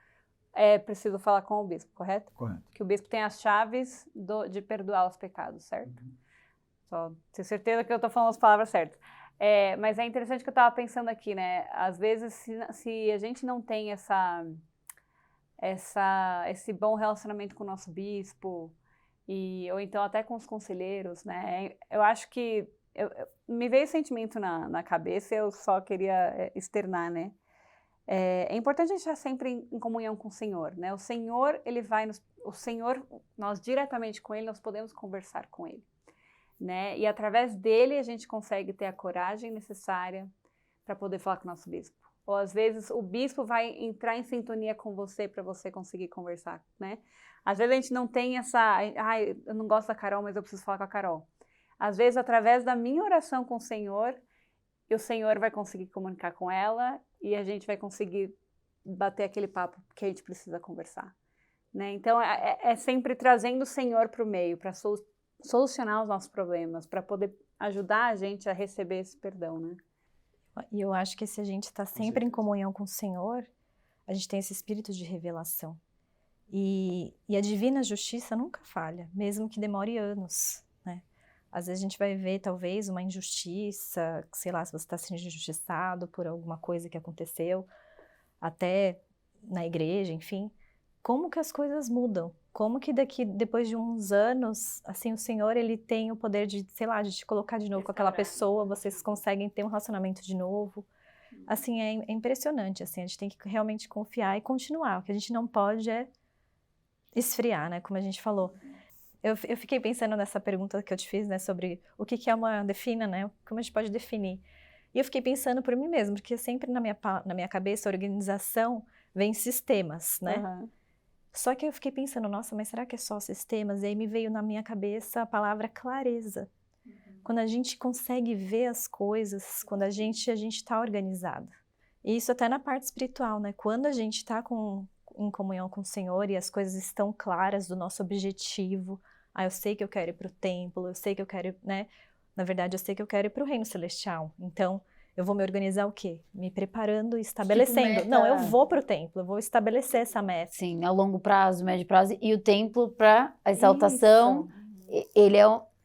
é preciso falar com o bispo, correto? Correto. Que o bispo tem as chaves de perdoar os pecados, certo? Só ter certeza que eu estou falando as palavras certas. Mas é interessante que eu estava pensando aqui, né? Às vezes, se a gente não tem esse bom relacionamento com o nosso bispo, ou então até com os conselheiros, né? Eu acho que me veio esse sentimento na cabeça e eu só queria externar, né? É importante a gente estar sempre em comunhão com o Senhor, né? O Senhor, nós diretamente com Ele, nós podemos conversar com Ele, né? E através dele a gente consegue ter a coragem necessária para poder falar com o nosso bispo. Ou às vezes o bispo vai entrar em sintonia com você para você conseguir conversar, né? Às vezes a gente não tem eu não gosto da Carol, mas eu preciso falar com a Carol. Às vezes, através da minha oração com o Senhor vai conseguir comunicar com ela e a gente vai conseguir bater aquele papo que a gente precisa conversar, né? Então, é sempre trazendo o Senhor para o meio, para solucionar os nossos problemas, para poder ajudar a gente a receber esse perdão, né? E eu acho que se a gente está sempre em comunhão com o Senhor, a gente tem esse espírito de revelação. E a divina justiça nunca falha, mesmo que demore anos, né? Às vezes a gente vai ver, talvez, uma injustiça, sei lá, se você está sendo injustiçado por alguma coisa que aconteceu, até na igreja, enfim. Como que as coisas mudam? Como que depois de uns anos, assim, o Senhor, Ele tem o poder de, sei lá, de te colocar de novo com aquela pessoa, vocês conseguem ter um relacionamento de novo. Assim, é impressionante, assim, a gente tem que realmente confiar e continuar. O que a gente não pode é esfriar, né, como a gente falou. Eu fiquei pensando nessa pergunta que eu te fiz, né, sobre o que é defina, né, como a gente pode definir. E eu fiquei pensando por mim mesma, porque sempre na minha cabeça, a organização vem sistemas, né? Uhum. Só que eu fiquei pensando, nossa, mas será que é só sistemas? E aí me veio na minha cabeça a palavra clareza. Quando a gente consegue ver as coisas, quando a gente está organizado. E isso até na parte espiritual, né? Quando a gente está em comunhão com o Senhor e as coisas estão claras do nosso objetivo. Eu sei que eu quero ir para o templo, eu sei que eu quero ir, né? Na verdade, eu sei que eu quero ir para o reino celestial. Então, eu vou me organizar o quê? Me preparando e estabelecendo. Tipo, Não, eu vou para o templo, eu vou estabelecer essa meta. Sim, a longo prazo, médio prazo. E o templo para a exaltação,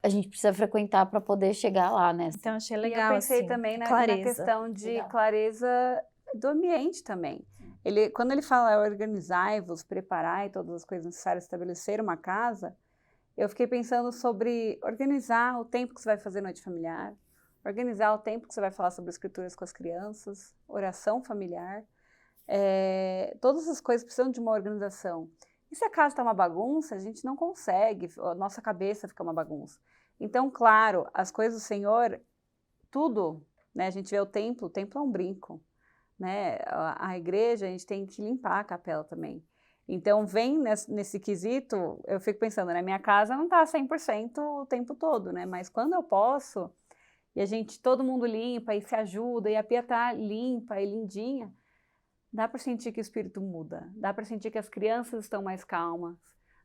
a gente precisa frequentar para poder chegar lá, né? Então, achei E legal, eu pensei assim, também na clareza. questão de clareza do ambiente também. Quando ele fala organizai-vos, preparai todas as coisas necessárias, estabelecer uma casa, eu fiquei pensando sobre organizar o tempo que você vai fazer noite familiar, organizar o tempo que você vai falar sobre escrituras com as crianças, oração familiar. Todas essas coisas precisam de uma organização. E se a casa está uma bagunça, a gente não consegue, a nossa cabeça fica uma bagunça. Então, claro, as coisas do Senhor, tudo, né? A gente vê o templo é um brinco, né? A igreja, a gente tem que limpar a capela também. Então, vem nesse quesito, eu fico pensando, né? Minha casa não está 100% o tempo todo, né? Mas quando eu posso, e todo mundo limpa e se ajuda, e a pia está limpa e lindinha, dá para sentir que o espírito muda, dá para sentir que as crianças estão mais calmas,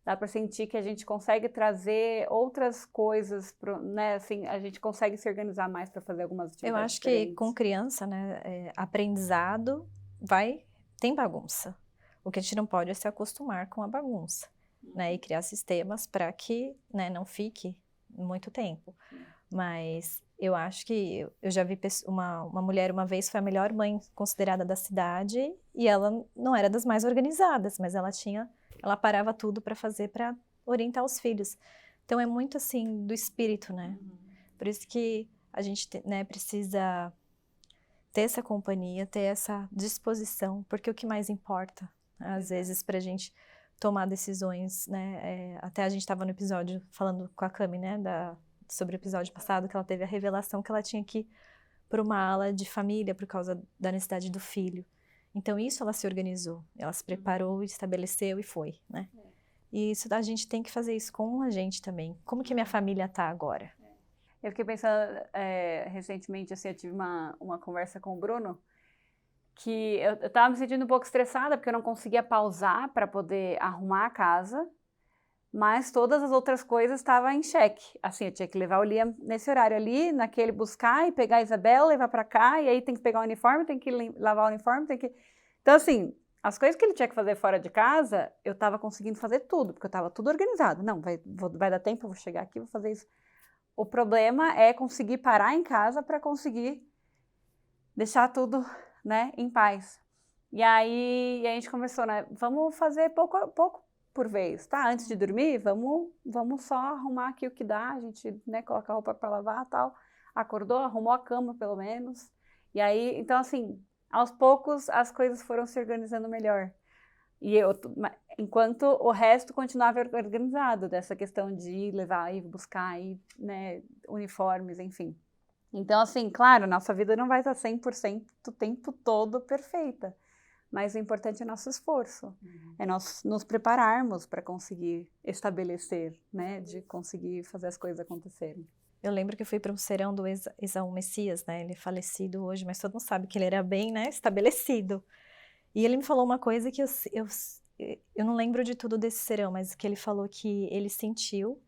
dá para sentir que a gente consegue trazer outras coisas, né? Assim, a gente consegue se organizar mais para fazer algumas atividades. Eu acho que diferentes. com criança, né, aprendizado tem bagunça. O que a gente não pode é se acostumar com a bagunça, né, e criar sistemas para que, né, não fique muito tempo. Mas eu acho que eu já vi uma mulher uma vez foi a melhor mãe considerada da cidade e ela não era das mais organizadas, mas ela parava tudo para fazer para orientar os filhos. Então é muito assim do espírito, né? Por isso que a gente, né, precisa ter essa companhia, ter essa disposição, porque o que mais importa, às vezes, para a gente tomar decisões, né? Até a gente estava no episódio falando com a Cami, né, sobre o episódio passado, que ela teve a revelação que ela tinha que ir para uma ala de família por causa da necessidade do filho. Então, isso ela se organizou, ela se preparou, estabeleceu e foi, né? E isso a gente tem que fazer isso com a gente também. Como que minha família está agora? Eu fiquei pensando, recentemente, assim, eu tive uma conversa com o Bruno, que eu estava me sentindo um pouco estressada, porque eu não conseguia pausar para poder arrumar a casa, mas todas as outras coisas estavam em xeque. Assim, eu tinha que levar o Liam nesse horário ali, naquele buscar e pegar a Isabela, levar para cá, e aí tem que pegar o uniforme, tem que lavar o uniforme, tem que... Então, assim, as coisas que ele tinha que fazer fora de casa, eu estava conseguindo fazer tudo, porque eu estava tudo organizado. Não, vai dar tempo, eu vou chegar aqui, vou fazer isso. O problema é conseguir parar em casa para conseguir deixar tudo, né, em paz. E aí a gente começou, né, vamos fazer pouco a pouco por vez, tá? Antes de dormir, vamos só arrumar aqui o que dá, a gente, né, coloca a roupa para lavar e tal. Acordou, arrumou a cama, pelo menos. E aí, então, assim, aos poucos as coisas foram se organizando melhor. E enquanto o resto continuava organizado, dessa questão de ir levar, ir buscar, ir, né, uniformes, enfim. Então, assim, claro, nossa vida não vai estar 100% o tempo todo perfeita. Mas o importante é nosso esforço, é nós nos prepararmos para conseguir estabelecer, né, de conseguir fazer as coisas acontecerem. Eu lembro que eu fui para um serão do Esaú Messias, né, ele é falecido hoje, mas todo mundo sabe que ele era bem, né, estabelecido. E ele me falou uma coisa que eu não lembro de tudo desse serão, mas que ele falou que ele sentiu,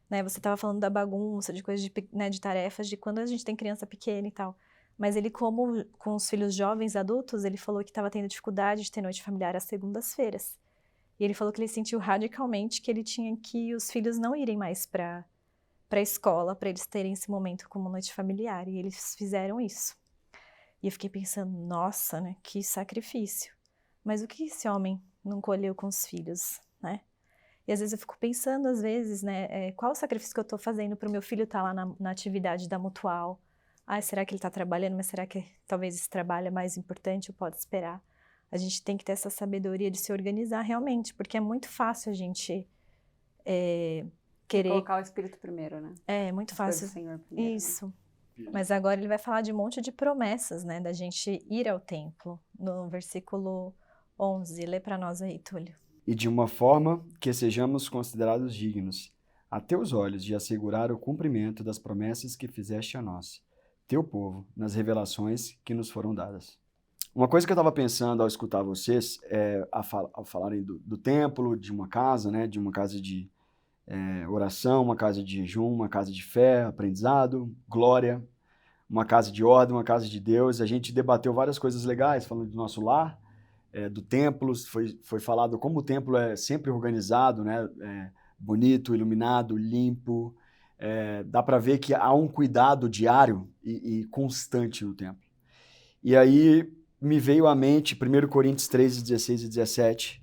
né, você estava falando da bagunça, de coisas né, de tarefas, de quando a gente tem criança pequena e tal. Mas ele, como com os filhos jovens, adultos, ele falou que estava tendo dificuldade de ter noite familiar às segundas-feiras. E ele falou que ele sentiu radicalmente que ele tinha que os filhos não irem mais para a escola, para eles terem esse momento como noite familiar. E eles fizeram isso. E eu fiquei pensando, nossa, né, que sacrifício. Mas o que esse homem não colheu com os filhos, né? E às vezes eu fico pensando, às vezes, né, qual o sacrifício que eu estou fazendo para o meu filho estar lá na atividade da Mutual? Será que ele está trabalhando, mas será que talvez esse trabalho é mais importante ou pode esperar? A gente tem que ter essa sabedoria de se organizar realmente, porque é muito fácil a gente querer... Colocar o espírito primeiro, né? É muito fácil. Do Senhor primeiro, isso. Né? Mas agora ele vai falar de um monte de promessas, né? Da gente ir ao templo. No versículo 11. Lê para nós aí, Túlio. E de uma forma que sejamos considerados dignos, a teus olhos, de assegurar o cumprimento das promessas que fizeste a nós, teu povo, nas revelações que nos foram dadas. Uma coisa que eu estava pensando ao escutar vocês, ao falarem do templo, de uma casa, né, de uma casa de oração, uma casa de jejum, uma casa de fé, aprendizado, glória, uma casa de ordem, uma casa de Deus. A gente debateu várias coisas legais, falando do nosso lar, do templo, foi falado como o templo é sempre organizado, né, bonito, iluminado, limpo. Dá para ver que há um cuidado diário e constante no templo. E aí me veio à mente 1 Coríntios 3, 16 e 17,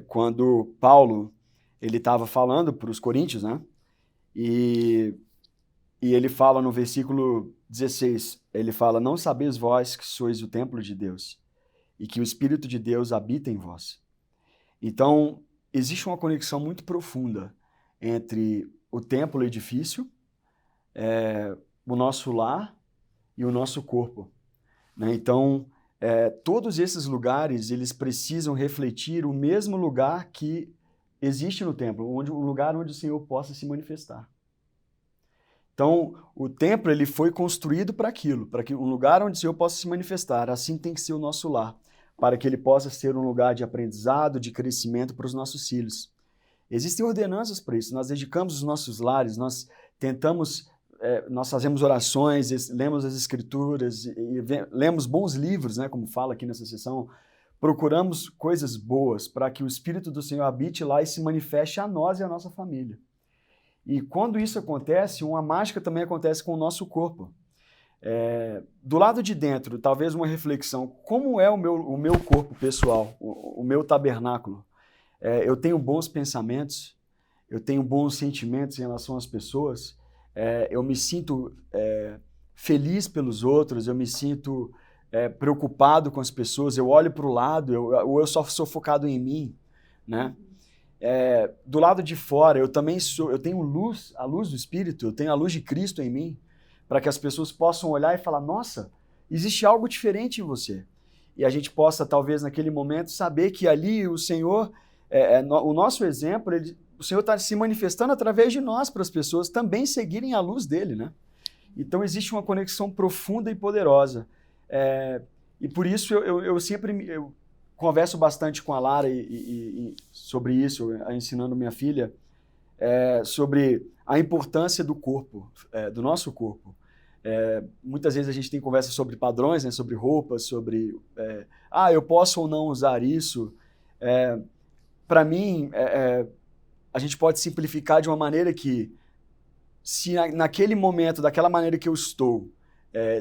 quando Paulo ele estava falando para os coríntios, né? E ele fala no versículo 16, ele fala, não sabeis vós que sois o templo de Deus e que o Espírito de Deus habita em vós. Então, existe uma conexão muito profunda entre o templo, o edifício, o nosso lar e o nosso corpo. Né? Então, todos esses lugares, eles precisam refletir o mesmo lugar que existe no templo, um lugar onde o Senhor possa se manifestar. Então, o templo ele foi construído para aquilo, para que um lugar onde o Senhor possa se manifestar. Assim tem que ser o nosso lar, para que ele possa ser um lugar de aprendizado, de crescimento para os nossos filhos. Existem ordenanças para isso. Nós dedicamos os nossos lares, nós tentamos, nós fazemos orações, lemos as escrituras, lemos bons livros, né, como fala aqui nessa sessão. Procuramos coisas boas para que o Espírito do Senhor habite lá e se manifeste a nós e a nossa família. E quando isso acontece, uma mágica também acontece com o nosso corpo. Do lado de dentro, talvez uma reflexão, como é o meu corpo pessoal, o meu tabernáculo? Eu tenho bons pensamentos, eu tenho bons sentimentos em relação às pessoas, eu me sinto feliz pelos outros, eu me sinto preocupado com as pessoas, eu olho para o lado, ou eu só sou focado em mim, né? Do lado de fora, eu tenho a luz do Espírito, eu tenho a luz de Cristo em mim, para que as pessoas possam olhar e falar, nossa, existe algo diferente em você. E a gente possa, talvez, naquele momento, saber que ali o Senhor, o nosso exemplo, o Senhor está se manifestando através de nós, para as pessoas também seguirem a luz dele, né? Então existe uma conexão profunda e poderosa. E por isso eu sempre converso bastante com a Lara sobre isso, ensinando minha filha, sobre a importância do corpo, do nosso corpo. Muitas vezes a gente tem conversa sobre padrões, né, sobre roupas, sobre eu posso ou não usar isso. Para mim, a gente pode simplificar de uma maneira que, se naquele momento, daquela maneira que eu estou,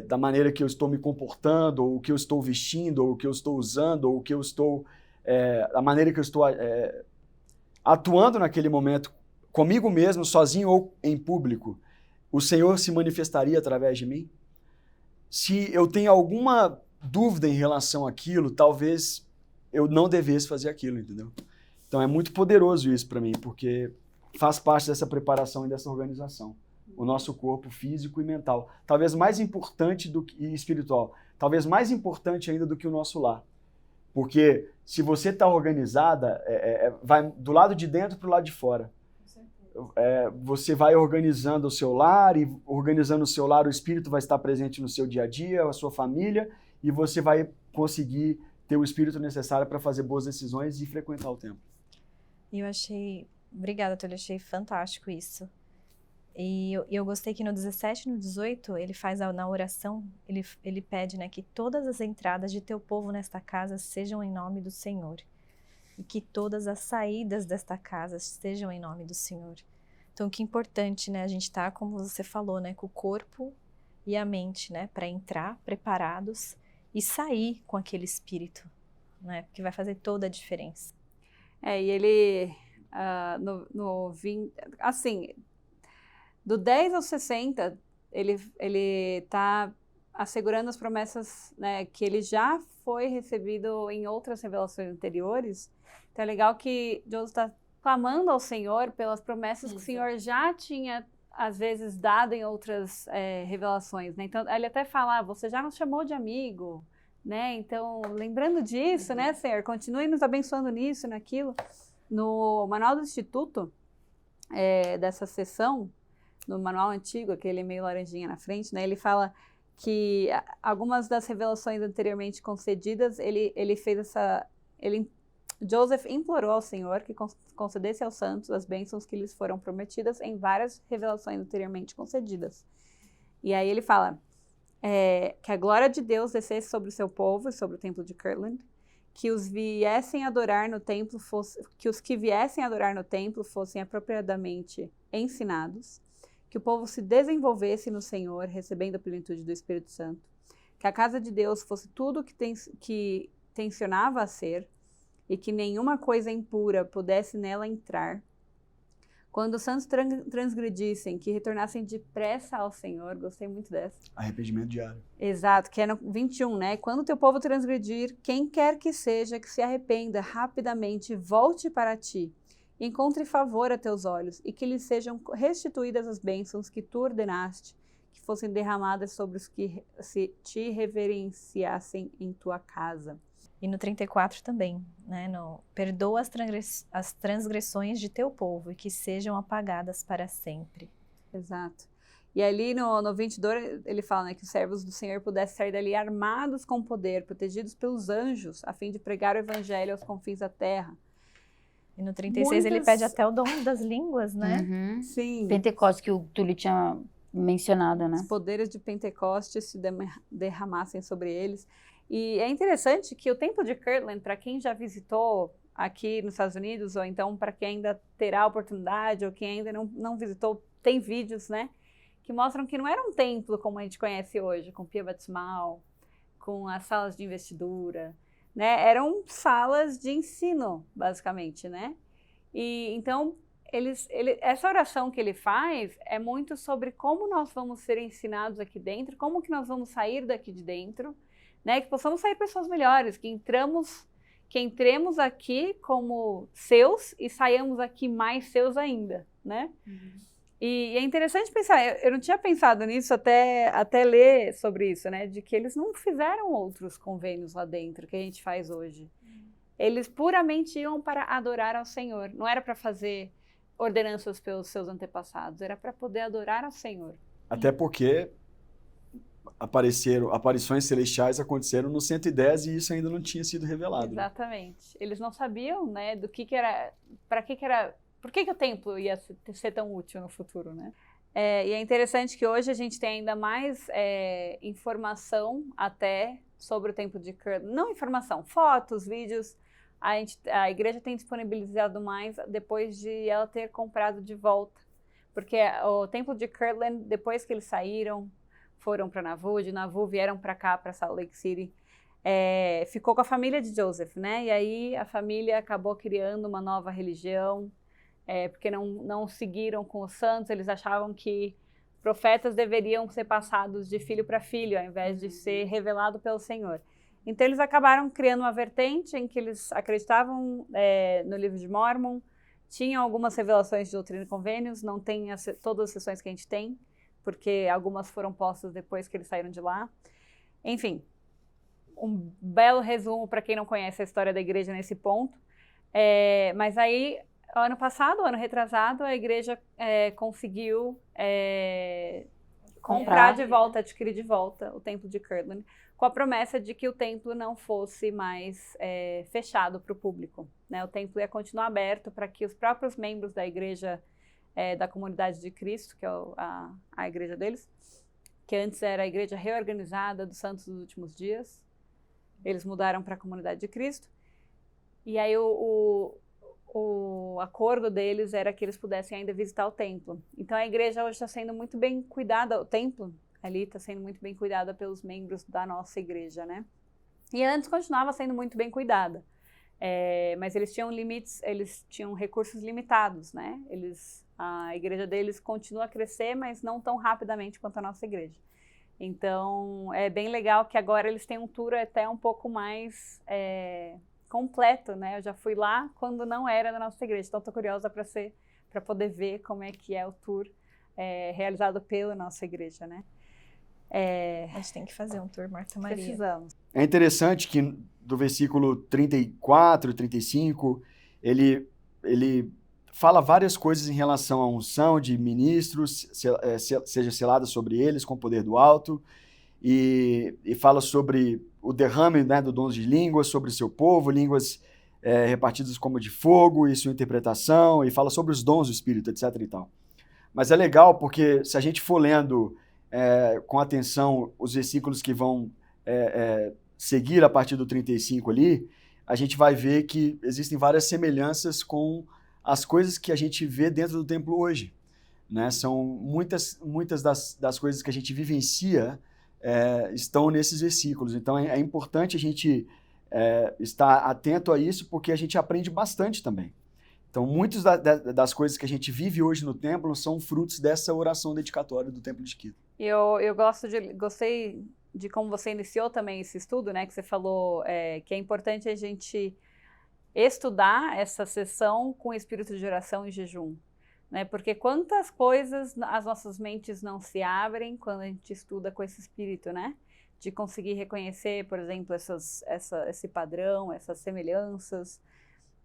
da maneira que eu estou me comportando, ou o que eu estou vestindo, ou o que eu estou usando, ou o que eu estou, a maneira que eu estou atuando naquele momento, comigo mesmo, sozinho ou em público, o Senhor se manifestaria através de mim? Se eu tenho alguma dúvida em relação àquilo, talvez eu não devesse fazer aquilo, entendeu? Então é muito poderoso isso para mim, porque faz parte dessa preparação e dessa organização. O nosso corpo físico e mental. Talvez mais importante e espiritual. Talvez mais importante ainda do que o nosso lar. Porque se você está organizada, vai do lado de dentro para o lado de fora. Você vai organizando o seu lar, e organizando o seu lar, o Espírito vai estar presente no seu dia a dia, a sua família, e você vai conseguir ter o Espírito necessário para fazer boas decisões e frequentar o templo. Obrigada, Túlio, achei fantástico isso. E eu gostei que no 17 e no 18, ele faz na oração, ele pede, né, que todas as entradas de teu povo nesta casa sejam em nome do Senhor. E que todas as saídas desta casa sejam em nome do Senhor. Então, que importante, né, a gente tá, como você falou, né, com o corpo e a mente, né, para entrar preparados e sair com aquele espírito, né, porque vai fazer toda a diferença. E ele, assim, do 10 ao 60, ele tá assegurando as promessas, né, que ele já foi recebido em outras revelações anteriores. Então é legal que Joseph está clamando ao Senhor pelas promessas que o Senhor já tinha, às vezes, dado em outras revelações, né? Então ele até fala, você já nos chamou de amigo, né? Então, lembrando disso, né, Senhor, continue nos abençoando nisso, naquilo. No manual do Instituto, dessa sessão, no manual antigo, aquele meio laranjinha na frente, né, ele fala que algumas das revelações anteriormente concedidas, Joseph implorou ao Senhor que concedesse aos santos as bênçãos que lhes foram prometidas em várias revelações anteriormente concedidas. E aí ele fala que a glória de Deus descesse sobre o seu povo e sobre o templo de Kirtland, que os que viessem adorar no templo fossem apropriadamente ensinados, que o povo se desenvolvesse no Senhor, recebendo a plenitude do Espírito Santo, que a casa de Deus fosse tudo que tensionava a ser, e que nenhuma coisa impura pudesse nela entrar. Quando os santos transgredissem, que retornassem depressa ao Senhor. Gostei muito dessa. Arrependimento diário. Exato, que é no 21, né? Quando o teu povo transgredir, quem quer que seja, que se arrependa rapidamente, volte para ti, encontre favor a teus olhos, e que lhes sejam restituídas as bênçãos que tu ordenaste, que fossem derramadas sobre os que te reverenciassem em tua casa. E no 34 também, né? Perdoa as transgressões de teu povo e que sejam apagadas para sempre. Exato. E ali no 22 ele fala, né, que os servos do Senhor pudessem sair dali armados com poder, protegidos pelos anjos, a fim de pregar o evangelho aos confins da terra. E no 36 ele Muitas- pede até o dom das línguas, né? Uhum. Sim. Pentecostes, que o Túlio tinha mencionado, né? Os poderes de Pentecostes se derramassem sobre eles. E é interessante que o Templo de Kirtland, para quem já visitou aqui nos Estados Unidos, ou então para quem ainda terá a oportunidade, ou quem ainda não visitou, tem vídeos, né? Que mostram que não era um templo como a gente conhece hoje, com pia batismal, com as salas de investidura, né? Eram salas de ensino, basicamente, né? E então essa oração que ele faz é muito sobre como nós vamos ser ensinados aqui dentro, como que nós vamos sair daqui de dentro, né? Que possamos sair pessoas melhores, que entremos aqui como seus e saiamos aqui mais seus ainda, né? E é interessante pensar, eu não tinha pensado nisso até ler sobre isso, né? De que eles não fizeram outros convênios lá dentro que a gente faz hoje. Eles puramente iam para adorar ao Senhor, não era para fazer ordenanças pelos seus antepassados, era para poder adorar ao Senhor. Até porque aparições celestiais aconteceram no 110 e isso ainda não tinha sido revelado. Né? Exatamente. Eles não sabiam, né, do que era, para que era, por que o templo ia ser tão útil no futuro, né? E é interessante que hoje a gente tem ainda mais informação até sobre o templo de Kirtland. Não informação, fotos, vídeos. A igreja tem disponibilizado mais depois de ela ter comprado de volta. Porque o templo de Kirtland, depois que eles saíram, foram para Nauvoo, de Nauvoo vieram para cá, para Salt Lake City, ficou com a família de Joseph, né? E aí a família acabou criando uma nova religião, porque não seguiram com os santos, eles achavam que profetas deveriam ser passados de filho para filho, ao invés de ser revelado pelo Senhor. Então eles acabaram criando uma vertente em que eles acreditavam no livro de Mórmon, tinham algumas revelações de doutrina e convênios, não tem todas as sessões que a gente tem, porque algumas foram postas depois que eles saíram de lá. Enfim, um belo resumo para quem não conhece a história da igreja nesse ponto. Mas aí, ano passado, ano retrasado, a igreja conseguiu comprar de volta, adquirir de volta o templo de Kirtland, com a promessa de que o templo não fosse mais fechado para o público, né? O templo ia continuar aberto para que os próprios membros da igreja, da Comunidade de Cristo, que é a igreja deles, que antes era a igreja reorganizada dos Santos dos Últimos Dias, eles mudaram para a Comunidade de Cristo, e aí o acordo deles era que eles pudessem ainda visitar o templo. Então a igreja hoje está sendo muito bem cuidada, o templo ali está sendo muito bem cuidada pelos membros da nossa igreja, né? E antes continuava sendo muito bem cuidada, mas eles tinham limites, eles tinham recursos limitados, né? A igreja deles continua a crescer, mas não tão rapidamente quanto a nossa igreja. Então é bem legal que agora eles têm um tour até um pouco mais completo, né? Eu já fui lá quando não era da nossa igreja, então estou curiosa para poder ver como é que é o tour realizado pela nossa igreja, né? A gente tem que fazer um tour, Marta Maria. Precisamos. É interessante que do versículo 34 e 35, ele fala várias coisas em relação à unção de ministros, seja selada sobre eles com o poder do alto, e fala sobre o derrame, né, do dons de línguas sobre o seu povo, línguas repartidas como de fogo e sua interpretação, e fala sobre os dons do Espírito, etc. e tal. Mas é legal porque se a gente for lendo com atenção os versículos que vão seguir a partir do 35 ali, a gente vai ver que existem várias semelhanças com as coisas que a gente vê dentro do templo hoje, né? São muitas das coisas que a gente vivencia estão nesses versículos. Então é importante a gente estar atento a isso, porque a gente aprende bastante também. Então, muitas das coisas que a gente vive hoje no templo são frutos dessa oração dedicatória do Templo de Kirtland. Eu gostei de como você iniciou também esse estudo, né? Que você falou que é importante a gente estudar essa sessão com espírito de oração e jejum, né? Porque quantas coisas as nossas mentes não se abrem quando a gente estuda com esse espírito, né? De conseguir reconhecer, por exemplo, esse padrão, essas semelhanças,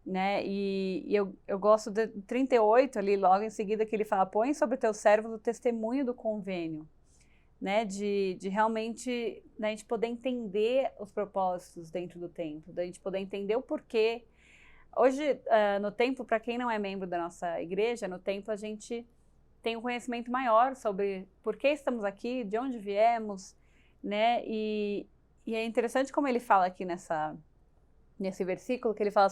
né? E eu gosto de 38 ali, logo em seguida, que ele fala: põe sobre teus servos o testemunho do convênio, né? De realmente, né, a gente poder entender os propósitos dentro do templo, da gente poder entender o porquê. hoje, no templo, para quem não é membro da nossa igreja, no templo a gente tem um conhecimento maior sobre por que estamos aqui, de onde viemos, né? E é interessante como ele fala aqui nesse versículo, que ele fala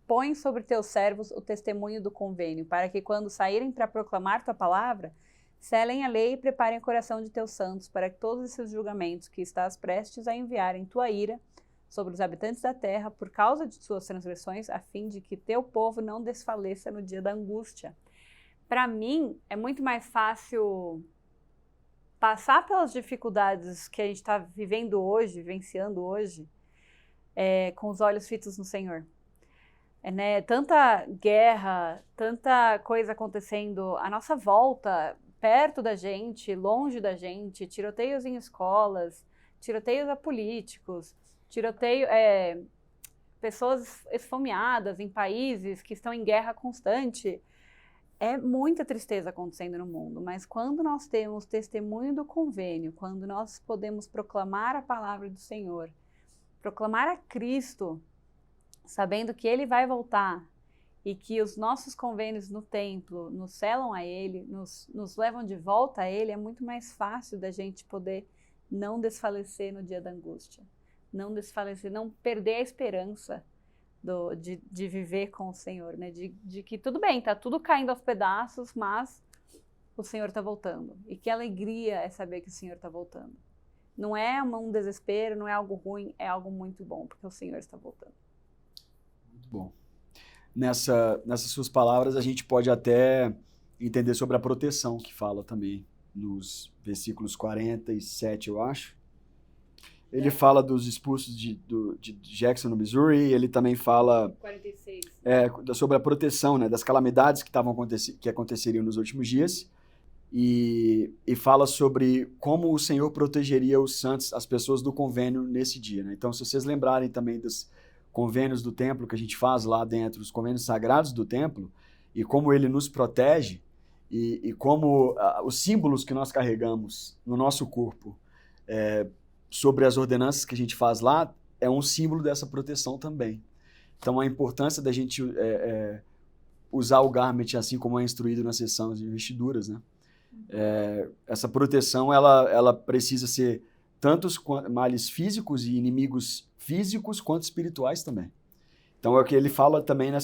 põe sobre teus servos o testemunho do convênio, para que quando saírem para proclamar tua palavra, selem a lei e preparem o coração de teus santos, para que todos esses julgamentos que estás prestes a enviar em tua ira sobre os habitantes da terra, por causa de suas transgressões, a fim de que teu povo não desfaleça no dia da angústia. Para mim, é muito mais fácil passar pelas dificuldades que a gente está vivendo hoje, vivenciando hoje, com os olhos fitos no Senhor. Né? Tanta guerra, tanta coisa acontecendo à nossa volta, perto da gente, longe da gente, tiroteios em escolas, tiroteios a políticos, pessoas esfomeadas em países que estão em guerra constante. É muita tristeza acontecendo no mundo, mas quando nós temos testemunho do convênio, quando nós podemos proclamar a palavra do Senhor, proclamar a Cristo, sabendo que Ele vai voltar e que os nossos convênios no templo nos selam a Ele, nos levam de volta a Ele, é muito mais fácil da gente poder não desfalecer no dia da angústia, não desfalecer, não perder a esperança de viver com o Senhor, né? De que tudo bem, tá tudo caindo aos pedaços, mas o Senhor está voltando. E que alegria é saber que o Senhor está voltando. Não é um desespero, não é algo ruim, é algo muito bom, porque o Senhor está voltando. Muito bom. Nessas suas palavras, a gente pode até entender sobre a proteção que fala também nos versículos 47, eu acho. Ele fala dos expulsos de Jackson, no Missouri, ele também fala 46. Sobre a proteção, né, das calamidades que aconteceriam nos últimos dias, e fala sobre como o Senhor protegeria os santos, as pessoas do convênio nesse dia. Né? Então, se vocês lembrarem também dos convênios do templo que a gente faz lá dentro, os convênios sagrados do templo, e como ele nos protege, e como os símbolos que nós carregamos no nosso corpo, sobre as ordenanças que a gente faz lá, é um símbolo dessa proteção também. Então, a importância da gente usar o garment assim como é instruído na seção de vestiduras, né? Essa proteção, ela precisa ser tanto os males físicos e inimigos físicos quanto espirituais também. Então, é o que ele fala também ele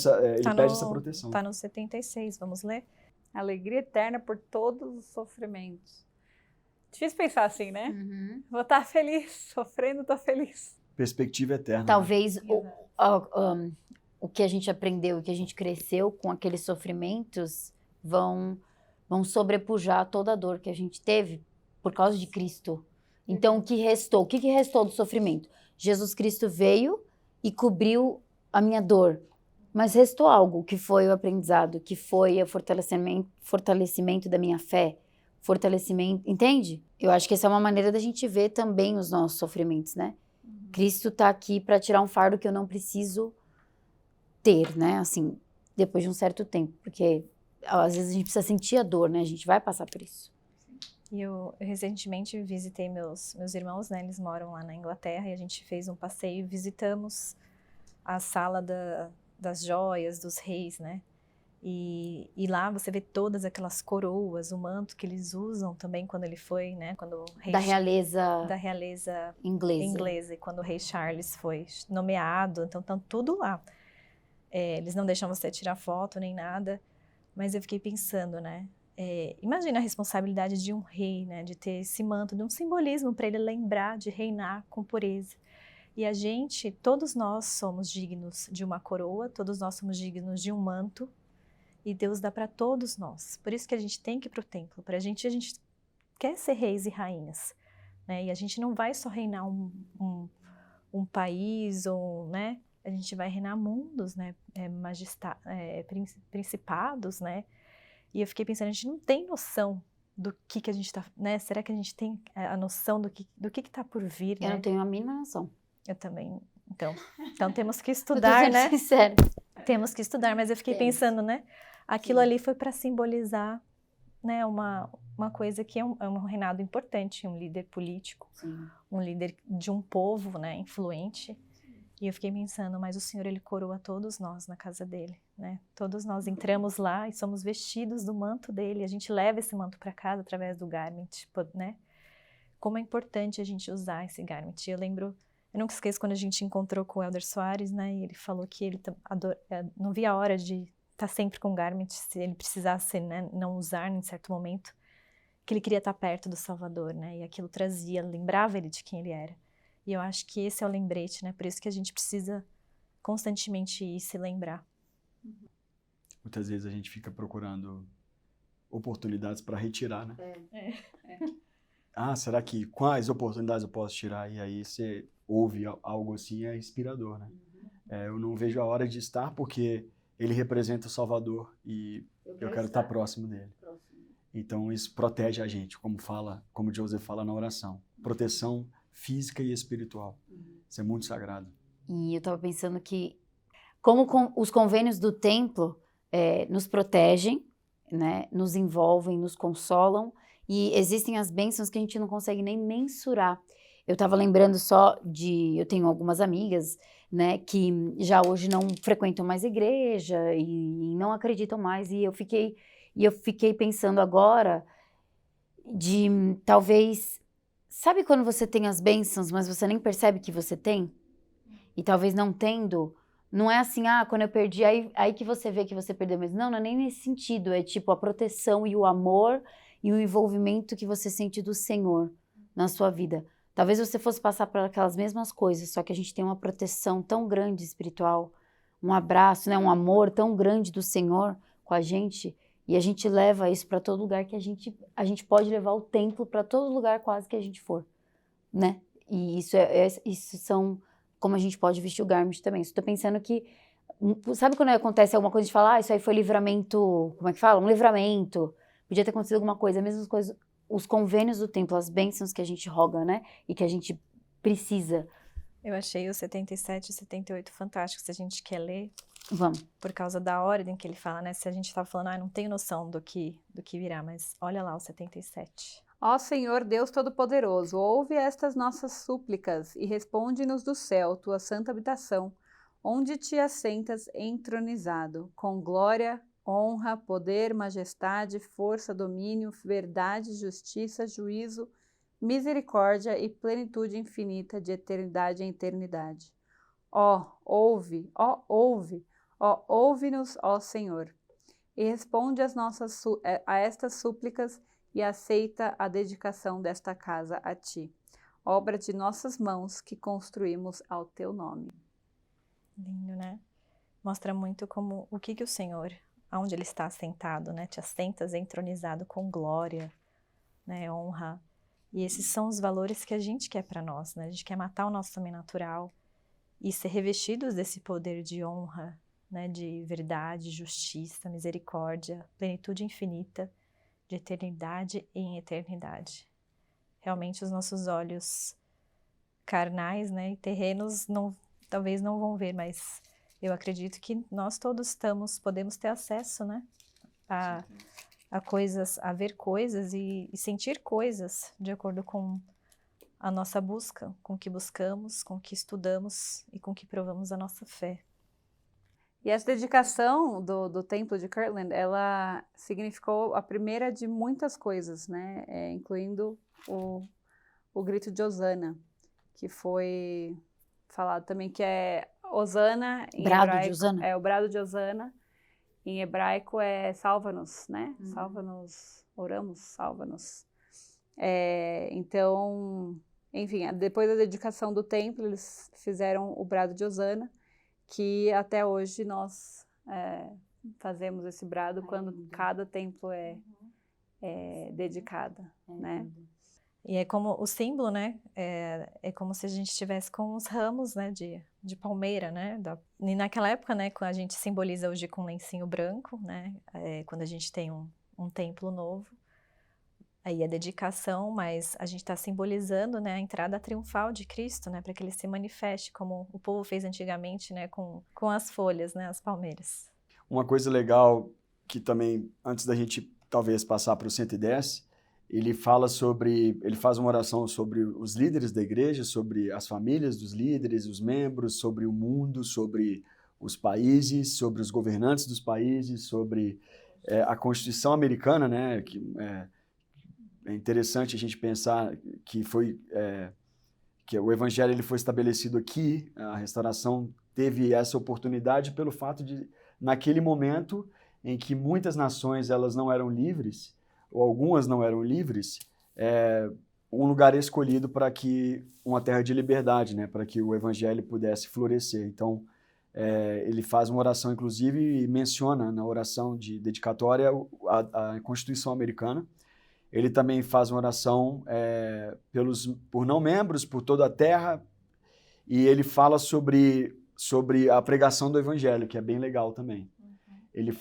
pede essa proteção. Está no 76, vamos ler? Alegria eterna por todos os sofrimentos. Difícil pensar assim, né? Uhum. Vou estar feliz, sofrendo, tô feliz. Perspectiva eterna. Talvez o que a gente aprendeu, o que a gente cresceu com aqueles sofrimentos vão sobrepujar toda a dor que a gente teve por causa de Cristo. Então, o que restou? O que restou do sofrimento? Jesus Cristo veio e cobriu a minha dor, mas restou algo, que foi o aprendizado, que foi o fortalecimento da minha fé, fortalecimento, entende? Eu acho que essa é uma maneira da gente ver também os nossos sofrimentos, né? Cristo tá aqui para tirar um fardo que eu não preciso ter, né? Assim, depois de um certo tempo, porque às vezes a gente precisa sentir a dor, né? A gente vai passar por isso. E eu recentemente visitei meus irmãos, né? Eles moram lá na Inglaterra e a gente fez um passeio e visitamos a sala das joias, dos reis, né? E lá você vê todas aquelas coroas, o manto que eles usam também quando ele foi, né? Quando o rei Da realeza inglesa. E quando o rei Charles foi nomeado, então tá tudo lá. Eles não deixam você tirar foto nem nada, mas eu fiquei pensando, né? Imagina a responsabilidade de um rei, né? De ter esse manto, de um simbolismo para ele lembrar de reinar com pureza. E a gente, todos nós somos dignos de uma coroa, todos nós somos dignos de um manto, e Deus dá para todos nós. Por isso que a gente tem que ir para o templo. A gente quer ser reis e rainhas, né? E a gente não vai só reinar um país, né? A gente vai reinar mundos, né? Principados, né? E eu fiquei pensando, a gente não tem noção do que a gente está, né? Será que a gente tem a noção do que está por vir, Eu né? não tenho a mínima noção. Eu também. Então temos que estudar, né? Sincero. Temos que estudar, mas eu fiquei pensando, né? Aquilo ali foi para simbolizar, né, uma coisa que é um reinado importante, um líder político, um líder de um povo, né, influente. E eu fiquei pensando, mas o Senhor, Ele coroa todos nós na casa dele, né? Todos nós entramos lá e somos vestidos do manto dele. A gente leva esse manto para casa através do garment, né? Como é importante a gente usar esse garment. Eu nunca esqueço quando a gente encontrou com o Elder Soares, né? E ele falou que ele não via a hora de estar sempre com o garment, se ele precisasse, né, não usar em certo momento, que ele queria estar perto do Salvador, né? E aquilo lembrava ele de quem ele era. E eu acho que esse é o lembrete, né? Por isso que a gente precisa constantemente ir se lembrar. Muitas vezes a gente fica procurando oportunidades para retirar, né? Será que quais oportunidades eu posso tirar? E aí você ouve algo assim, é inspirador, né? Eu não vejo a hora de estar porque ele representa o Salvador e eu quero estar próximo dele. Então isso protege a gente, como Joseph fala na oração. Proteção física e espiritual. Isso é muito sagrado. E eu estava pensando que, os convênios do templo nos protegem, né, nos envolvem, nos consolam, e existem as bênçãos que a gente não consegue nem mensurar. Eu estava lembrando eu tenho algumas amigas, né, que já hoje não frequentam mais igreja e não acreditam mais, e eu fiquei pensando agora de talvez... Sabe quando você tem as bênçãos, mas você nem percebe que você tem? E talvez não tendo, não é assim, quando eu perdi, aí que você vê que você perdeu mesmo. Não é nem nesse sentido, é tipo a proteção e o amor e o envolvimento que você sente do Senhor na sua vida. Talvez você fosse passar por aquelas mesmas coisas, só que a gente tem uma proteção tão grande espiritual, um abraço, né, um amor tão grande do Senhor com a gente, e a gente leva isso para todo lugar que a gente pode levar o templo para todo lugar quase que a gente for, né? E isso são como a gente pode vestir o garment também. Estou pensando que, sabe quando acontece alguma coisa, a gente fala, isso aí foi livramento, como é que fala? Um livramento, podia ter acontecido alguma coisa, a mesma coisa, os convênios do templo, as bênçãos que a gente roga, né? E que a gente precisa. Eu achei o 77 e 78 fantástico, se a gente quer ler. Vamos. Por causa da ordem que ele fala, né? Se a gente tá falando, não tenho noção do que virá, mas olha lá o 77. Ó Senhor Deus Todo-Poderoso, ouve estas nossas súplicas e responde-nos do céu, tua santa habitação, onde te assentas entronizado, com glória, honra, poder, majestade, força, domínio, verdade, justiça, juízo, misericórdia e plenitude infinita de eternidade em eternidade. Ouve, ouve-nos, ó Senhor, e responde a estas súplicas e aceita a dedicação desta casa a Ti, obra de nossas mãos que construímos ao Teu nome. Lindo, né? Mostra muito como o que o Senhor, aonde Ele está assentado, né? Te assentas entronizado com glória, né? Honra. E esses são os valores que a gente quer para nós, né? A gente quer matar o nosso homem natural e ser revestidos desse poder de honra, né? De verdade, justiça, misericórdia, plenitude infinita, de eternidade em eternidade. Realmente os nossos olhos carnais, né, e terrenos talvez não vão ver, mas eu acredito que nós todos podemos ter acesso, né, a coisas, a ver coisas e sentir coisas de acordo com a nossa busca, com o que buscamos, com o que estudamos e com o que provamos a nossa fé. E essa dedicação do templo de Kirtland, ela significou a primeira de muitas coisas, né? Incluindo o grito de Hosana, que foi falado também que é Hosana em Brado hebraico, de Hosana. É o brado de Hosana. Em hebraico é salva-nos, né? Salva-nos, oramos, salva-nos. Então, enfim, depois da dedicação do templo, eles fizeram o brado de Hosana, que até hoje nós fazemos esse brado quando cada templo é dedicado, né? E é como o símbolo, né? É como se a gente estivesse com os ramos, né? De palmeira, né? E naquela época, né? A gente simboliza hoje com um lencinho branco, né? Quando a gente tem um templo novo. Aí a dedicação, mas a gente está simbolizando, né, a entrada triunfal de Cristo, né, para que ele se manifeste como o povo fez antigamente, né, com as folhas, né, as palmeiras. Uma coisa legal que também, antes da gente talvez passar para o 110, ele faz uma oração sobre os líderes da igreja, sobre as famílias dos líderes, os membros, sobre o mundo, sobre os países, sobre os governantes dos países, sobre a Constituição americana, né? Que é interessante a gente pensar que que o Evangelho ele foi estabelecido aqui, a restauração teve essa oportunidade pelo fato de, naquele momento em que muitas nações elas não eram livres, ou algumas não eram livres, um lugar escolhido para que uma terra de liberdade, né, para que o Evangelho pudesse florescer. Então, ele faz uma oração, inclusive, e menciona na oração de dedicatória a Constituição Americana. Ele também faz uma oração por não membros, por toda a terra, e ele fala sobre a pregação do Evangelho, que é bem legal também. Ele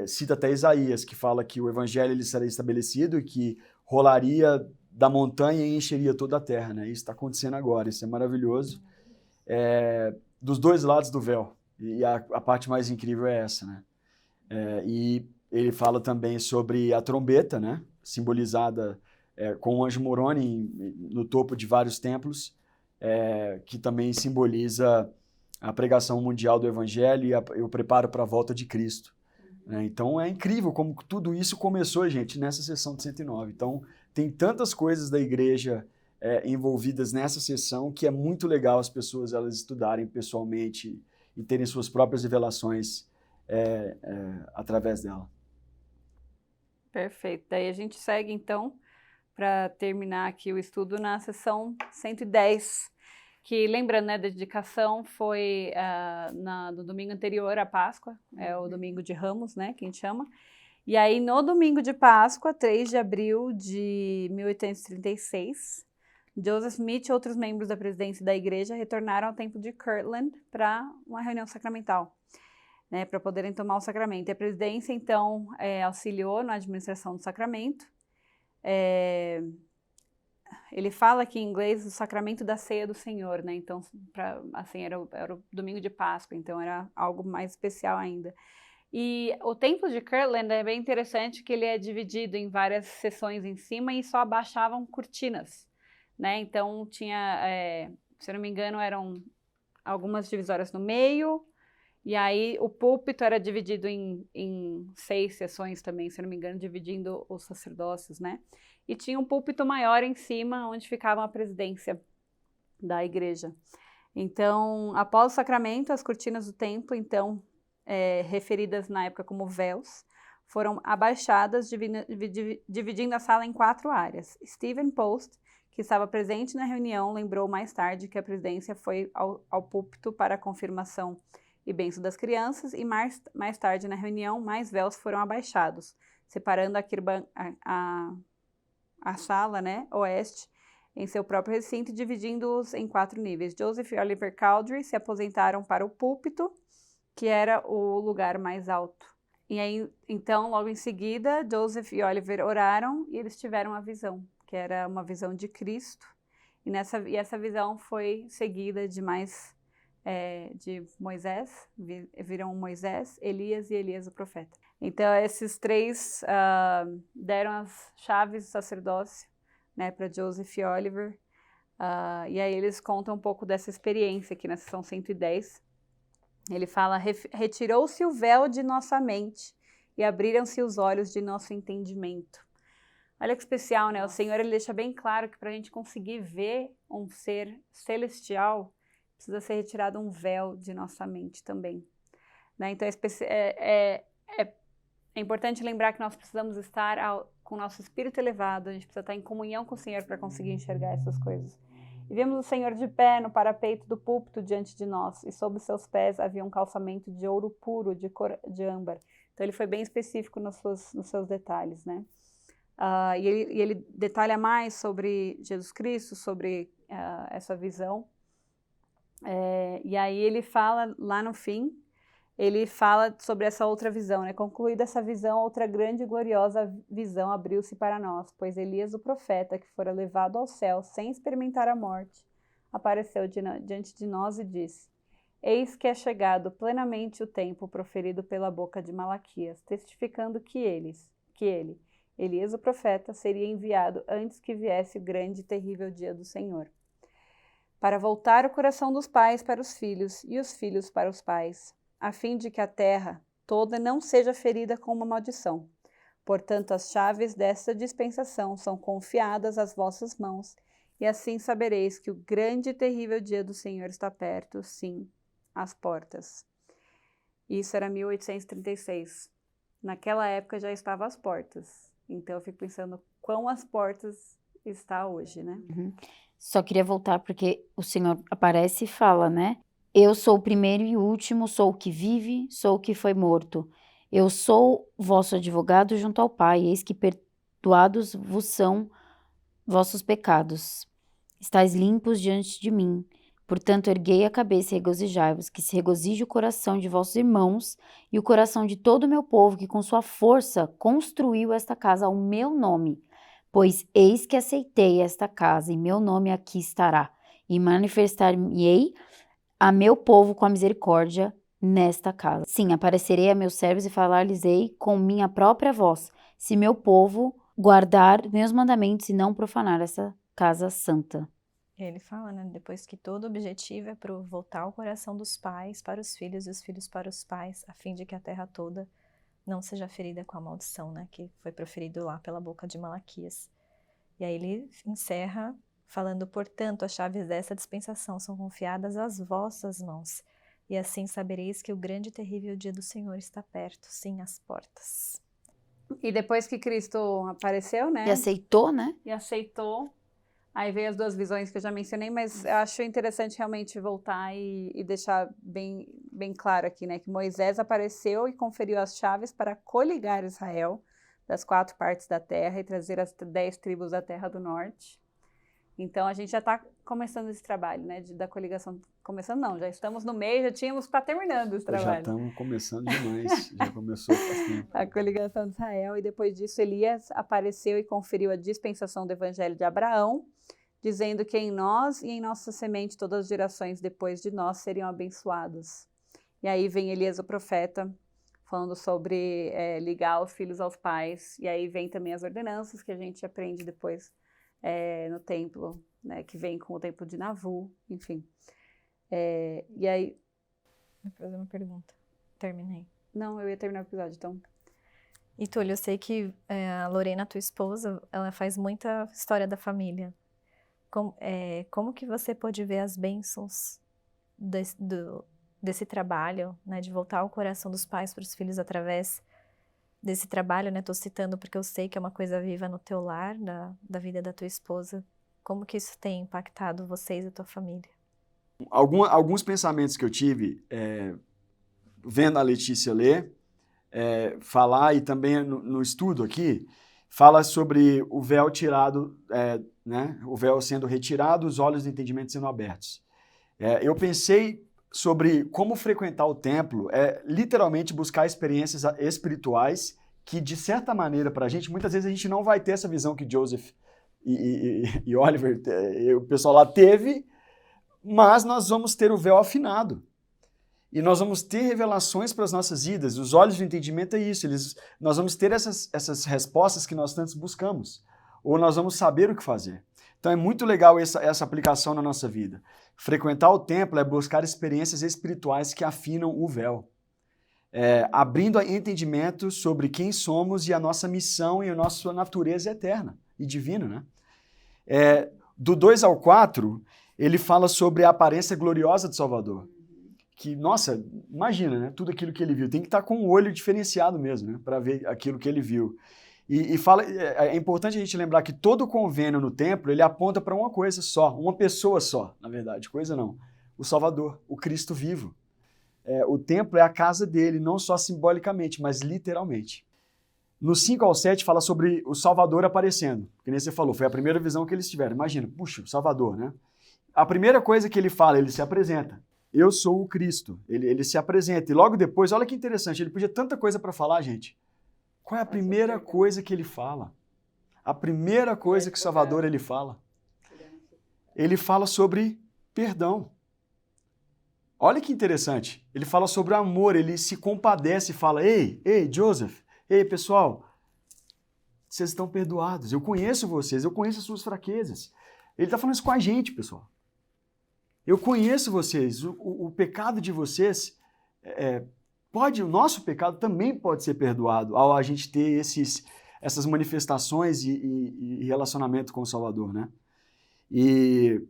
cita até Isaías, que fala que o Evangelho ele seria estabelecido e que rolaria da montanha e encheria toda a terra, né? Isso está acontecendo agora, isso é maravilhoso. Dos dois lados do véu, e a parte mais incrível é essa, né? E ele fala também sobre a trombeta, né? Simbolizada com o anjo Moroni no topo de vários templos, que também simboliza a pregação mundial do Evangelho e o preparo para a volta de Cristo. Então é incrível como tudo isso começou, gente, nessa sessão de 109. Então tem tantas coisas da igreja envolvidas nessa sessão que é muito legal as pessoas elas estudarem pessoalmente e terem suas próprias revelações através dela. Perfeito. Daí a gente segue, então, para terminar aqui o estudo na sessão 110, que, lembrando, né, da dedicação foi no domingo anterior à Páscoa, é o domingo de Ramos, né, que a gente chama. E aí, no domingo de Páscoa, 3 de abril de 1836, Joseph Smith e outros membros da presidência da igreja retornaram ao templo de Kirtland para uma reunião sacramental, né, para poderem tomar o sacramento. E a presidência, então, auxiliou na administração do sacramento. Ele fala aqui em inglês o sacramento da ceia do Senhor, né? Então, era o domingo de Páscoa, então era algo mais especial ainda. E o templo de Kirtland é bem interessante que ele é dividido em várias seções em cima e só abaixavam cortinas, né? Então tinha, se eu não me engano, eram algumas divisórias no meio. E aí o púlpito era dividido em 6 seções também, se não me engano, dividindo os sacerdócios, né? E tinha um púlpito maior em cima, onde ficava a presidência da igreja. Então, após o sacramento, as cortinas do templo, então, referidas na época como véus, foram abaixadas, dividindo a sala em 4 áreas. Stephen Post, que estava presente na reunião, lembrou mais tarde que a presidência foi ao púlpito para a confirmação e bênção das crianças, e mais tarde na reunião, mais véus foram abaixados, separando a sala, né, oeste, em seu próprio recinto, dividindo-os em 4 níveis. Joseph e Oliver Cowdery se aposentaram para o púlpito, que era o lugar mais alto. E aí, então, logo em seguida, Joseph e Oliver oraram e eles tiveram uma visão, que era uma visão de Cristo, e essa visão foi seguida de de Moisés, viram Moisés, Elias e Elias o profeta. Então, esses 3 deram as chaves do sacerdócio, né, para Joseph e Oliver, e aí eles contam um pouco dessa experiência aqui na sessão 110. Ele fala, retirou-se o véu de nossa mente e abriram-se os olhos de nosso entendimento. Olha que especial, né? O Senhor ele deixa bem claro que para a gente conseguir ver um ser celestial, precisa ser retirado um véu de nossa mente também, né? Então é importante lembrar que nós precisamos estar com o nosso espírito elevado, a gente precisa estar em comunhão com o Senhor para conseguir enxergar essas coisas. E vemos o Senhor de pé no parapeito do púlpito diante de nós, e sob seus pés havia um calçamento de ouro puro, de âmbar. Então ele foi bem específico nos seus detalhes, né? E ele detalha mais sobre Jesus Cristo, sobre essa visão. E aí ele fala lá no fim, ele fala sobre essa outra visão, né? Concluída essa visão, outra grande e gloriosa visão abriu-se para nós, pois Elias, o profeta, que fora levado ao céu sem experimentar a morte, apareceu diante de nós e disse: Eis que é chegado plenamente o tempo proferido pela boca de Malaquias, testificando que ele, Elias o profeta, seria enviado antes que viesse o grande e terrível dia do Senhor, para voltar o coração dos pais para os filhos e os filhos para os pais, a fim de que a terra toda não seja ferida com uma maldição. Portanto, as chaves desta dispensação são confiadas às vossas mãos, e assim sabereis que o grande e terrível dia do Senhor está perto, sim, às portas. Isso era 1836. Naquela época já estava às portas. Então eu fico pensando quão às portas está hoje, né? Só queria voltar porque o Senhor aparece e fala, né? Eu sou o primeiro e o último, sou o que vive, sou o que foi morto. Eu sou vosso advogado junto ao Pai, eis que perdoados vos são vossos pecados. Estais limpos diante de mim. Portanto, erguei a cabeça e regozijai-vos, que se regozije o coração de vossos irmãos e o coração de todo o meu povo, que com sua força construiu esta casa ao meu nome. Pois eis que aceitei esta casa, e meu nome aqui estará, e manifestar-me-ei a meu povo com a misericórdia nesta casa. Sim, aparecerei a meus servos e falar-lhes-ei com minha própria voz, se meu povo guardar meus mandamentos e não profanar essa casa santa. Ele fala, né, depois que todo o objetivo é para voltar o coração dos pais para os filhos e os filhos para os pais, a fim de que a terra toda não seja ferida com a maldição, né, que foi proferido lá pela boca de Malaquias. E aí ele encerra falando, portanto, as chaves dessa dispensação são confiadas às vossas mãos, e assim sabereis que o grande e terrível dia do Senhor está perto, sim, às portas. E depois que Cristo apareceu, né? E aceitou, né? E aceitou. Aí veio as duas visões que eu já mencionei, mas eu acho interessante realmente voltar e deixar bem claro aqui, né? Que Moisés apareceu e conferiu as chaves para coligar Israel das 4 partes da terra e trazer as 10 tribos da terra do norte. Então, a gente já está começando esse trabalho, né? Da coligação. Começando não, já estamos no meio, já tínhamos para terminando esse trabalho. Já estamos começando demais, já começou faz tempo. A coligação de Israel, e depois disso Elias apareceu e conferiu a dispensação do evangelho de Abraão, dizendo que em nós e em nossa semente todas as gerações depois de nós seriam abençoadas. E aí vem Elias o profeta, falando sobre ligar os filhos aos pais, e aí vem também as ordenanças que a gente aprende depois no templo, né, que vem com o templo de Navu, enfim. E aí... Vou fazer uma pergunta. Terminei. Não, eu ia terminar o episódio, então... E Túlio, eu sei que a Lorena, tua esposa, ela faz muita história da família. Como que você pôde ver as bênçãos desse trabalho, né, de voltar o coração dos pais para os filhos através desse trabalho, né? Tô citando porque eu sei que é uma coisa viva no teu lar, da vida da tua esposa. Como que isso tem impactado vocês e a tua família? Alguns pensamentos que eu tive vendo a Letícia ler, falar, e também no estudo aqui, fala sobre o véu tirado, né? O véu sendo retirado, os olhos do entendimento sendo abertos. Eu pensei sobre como frequentar o templo, literalmente buscar experiências espirituais que, de certa maneira, para a gente, muitas vezes a gente não vai ter essa visão que Joseph e Oliver, o pessoal lá teve, mas nós vamos ter o véu afinado. E nós vamos ter revelações para as nossas vidas. Os olhos do entendimento é isso. Nós vamos ter essas respostas que nós tantos buscamos. Ou nós vamos saber o que fazer. Então é muito legal essa aplicação na nossa vida. Frequentar o templo é buscar experiências espirituais que afinam o véu. Abrindo entendimento sobre quem somos e a nossa missão e a nossa natureza eterna e divina, né? Do 2 ao 4, ele fala sobre a aparência gloriosa de Salvador. Que, nossa, imagina, né? Tudo aquilo que ele viu. Tem que estar com o olho diferenciado mesmo, né? Para ver aquilo que ele viu. E é importante a gente lembrar que todo convênio no templo, ele aponta para uma coisa só, uma pessoa só, na verdade, coisa não. O Salvador, o Cristo vivo. O templo é a casa dele, não só simbolicamente, mas literalmente. No 5 ao 7 fala sobre o Salvador aparecendo, que nem você falou, foi a primeira visão que eles tiveram. Imagina, puxa, o Salvador, né? A primeira coisa que ele fala, ele se apresenta. Eu sou o Cristo. Ele se apresenta. E logo depois, olha que interessante, ele podia tanta coisa para falar, gente. Qual é a primeira coisa que ele fala? A primeira coisa que o Salvador ele fala? Ele fala sobre perdão. Olha que interessante. Ele fala sobre amor, ele se compadece e fala, ei, Joseph, ei, pessoal, vocês estão perdoados. Eu conheço vocês, eu conheço as suas fraquezas. Ele está falando isso com a gente, pessoal. Eu conheço vocês, o pecado de vocês, o nosso pecado também pode ser perdoado ao a gente ter essas manifestações e relacionamento com o Salvador, né? E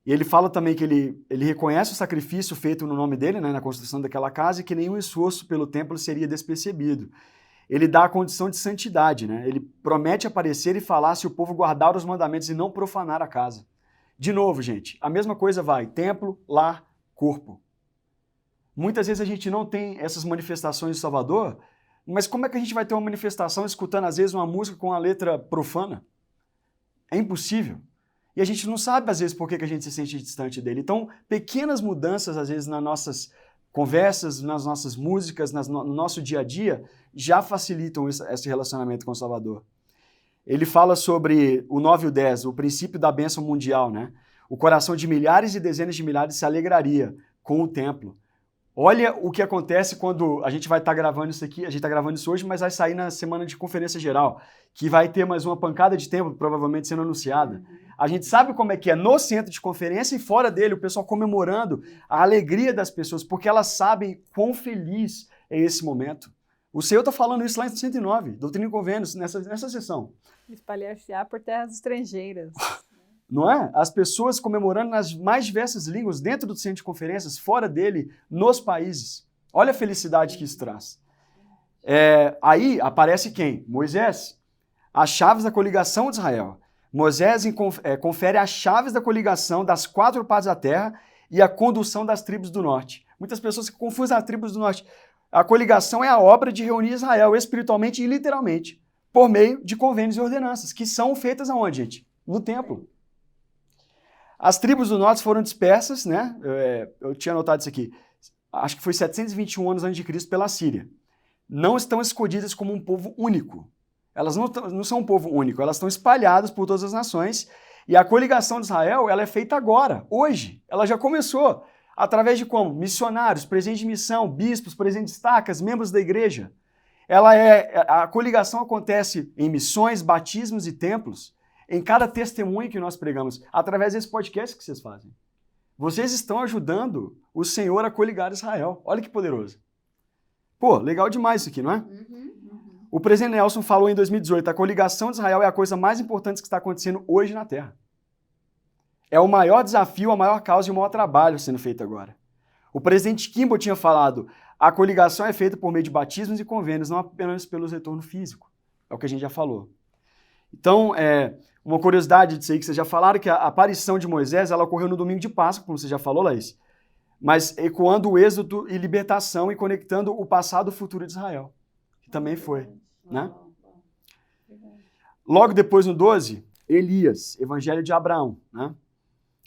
ele fala também que ele reconhece o sacrifício feito no nome dele, né, na construção daquela casa, e que nenhum esforço pelo templo seria despercebido. Ele dá a condição de santidade, né? Ele promete aparecer e falar se o povo guardar os mandamentos e não profanar a casa. De novo, gente, a mesma coisa vai, templo, lar, corpo. Muitas vezes a gente não tem essas manifestações de Salvador, mas como é que a gente vai ter uma manifestação escutando às vezes uma música com uma letra profana? É impossível. E a gente não sabe às vezes por que a gente se sente distante dele. Então, pequenas mudanças às vezes nas nossas conversas, nas nossas músicas, no nosso dia a dia, já facilitam esse relacionamento com o Salvador. Ele fala sobre o 9 e o 10, o princípio da bênção mundial, né? O coração de milhares e dezenas de milhares se alegraria com o templo. Olha o que acontece quando a gente vai estar gravando isso aqui, a gente está gravando isso hoje, mas vai sair na semana de conferência geral, que vai ter mais uma pancada de templo, provavelmente sendo anunciada. A gente sabe como é que é no centro de conferência e fora dele, o pessoal comemorando a alegria das pessoas, porque elas sabem quão feliz é esse momento. O Senhor está falando isso lá em 109, Doutrina e Convênios, nessa sessão. Espalhar por terras estrangeiras. Não é? As pessoas comemorando nas mais diversas línguas, dentro do centro de conferências, fora dele, nos países. Olha a felicidade que isso traz. Aí aparece quem? Moisés. As chaves da coligação de Israel. Moisés confere as chaves da coligação das 4 partes da terra e a condução das tribos do norte. Muitas pessoas confundem as tribos do norte. A coligação é a obra de reunir Israel espiritualmente e literalmente, por meio de convênios e ordenanças, que são feitas aonde, gente? No templo. As tribos do norte foram dispersas, né? Eu tinha anotado isso aqui. Acho que foi 721 anos antes de Cristo pela Síria. Não estão escondidas como um povo único. Elas não são um povo único, elas estão espalhadas por todas as nações. E a coligação de Israel, ela é feita agora, hoje. Ela já começou. Através de como? Missionários, presidentes de missão, bispos, presidentes de estacas, membros da igreja. A coligação acontece em missões, batismos e templos, em cada testemunho que nós pregamos, através desse podcast que vocês fazem. Vocês estão ajudando o Senhor a coligar Israel. Olha que poderoso. Pô, legal demais isso aqui, não é? O presidente Nelson falou em 2018, a coligação de Israel é a coisa mais importante que está acontecendo hoje na Terra. É o maior desafio, a maior causa e o maior trabalho sendo feito agora. O presidente Kimball tinha falado, a coligação é feita por meio de batismos e convênios, não apenas pelo retorno físico. É o que a gente já falou. Então, uma curiosidade disso aí que vocês já falaram, que a aparição de Moisés, ela ocorreu no domingo de Páscoa, como você já falou, Laís, mas ecoando o êxodo e libertação e conectando o passado e o futuro de Israel, que também foi, né? Logo depois, no 12, Elias, Evangelho de Abraão, né?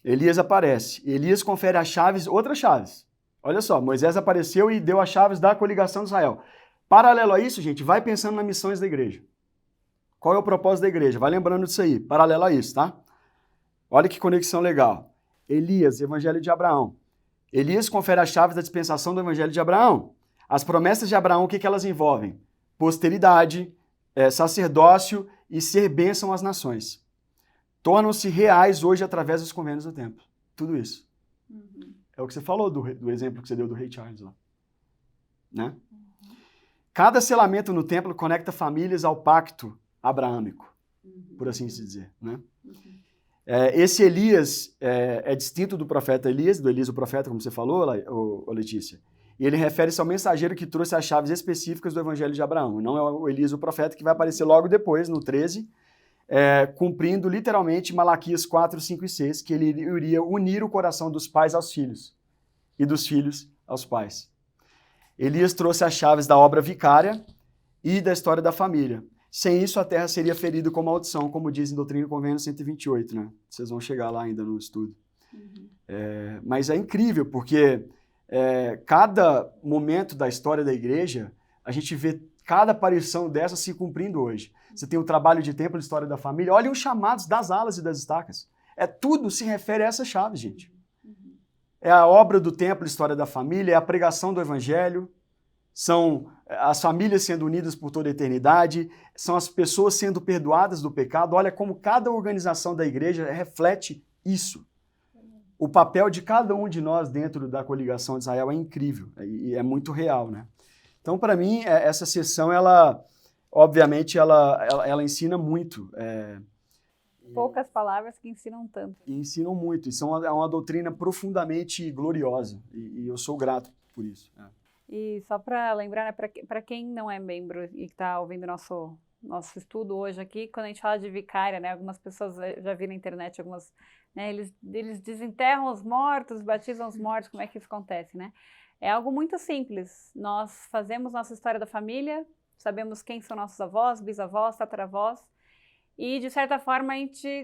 Elias aparece. Elias confere as chaves, outras chaves. Olha só, Moisés apareceu e deu as chaves da coligação de Israel. Paralelo a isso, gente, vai pensando nas missões da igreja. Qual é o propósito da igreja? Vai lembrando disso aí, paralelo a isso, tá? Olha que conexão legal. Elias, Evangelho de Abraão. Elias confere as chaves da dispensação do Evangelho de Abraão. As promessas de Abraão, o que elas envolvem? Posteridade, sacerdócio e ser bênção às nações. Tornam-se reais hoje através dos convênios do templo. Tudo isso. É o que você falou do exemplo que você deu do rei Charles lá. Né? Cada selamento no templo conecta famílias ao pacto abraâmico, por assim se dizer. Né? Esse Elias é distinto do profeta Elias, do Elias o profeta, como você falou, Letícia. E ele refere-se ao mensageiro que trouxe as chaves específicas do Evangelho de Abraão. Não é o Elias o profeta que vai aparecer logo depois, no 13, cumprindo literalmente Malaquias 4, 5 e 6, que ele iria unir o coração dos pais aos filhos e dos filhos aos pais. Elias trouxe as chaves da obra vicária e da história da família. Sem isso, a terra seria ferida com maldição, como diz em Doutrina e Convênios 128, né? Vocês vão chegar lá ainda no estudo. Mas é incrível, porque cada momento da história da igreja, a gente vê cada aparição dessa se cumprindo hoje. Você tem o trabalho de templo, a história da família. Olha os chamados das alas e das estacas. Tudo se refere a essas chaves, gente. É a obra do templo, a história da família, é a pregação do evangelho, são as famílias sendo unidas por toda a eternidade, são as pessoas sendo perdoadas do pecado. Olha como cada organização da igreja reflete isso. O papel de cada um de nós dentro da coligação de Israel é incrível e é muito real, né? Então, para mim, essa sessão, obviamente, ela ensina muito. Poucas palavras que ensinam tanto. E ensinam muito. Isso é uma doutrina profundamente gloriosa e eu sou grato por isso. E só para lembrar, né, para quem não é membro e está ouvindo nosso estudo hoje aqui, quando a gente fala de vicária, né, algumas pessoas já viram na internet, algumas, né, eles desenterram os mortos, batizam os mortos, como é que isso acontece, né? É algo muito simples. Nós fazemos nossa história da família, sabemos quem são nossos avós, bisavós, tataravós, e de certa forma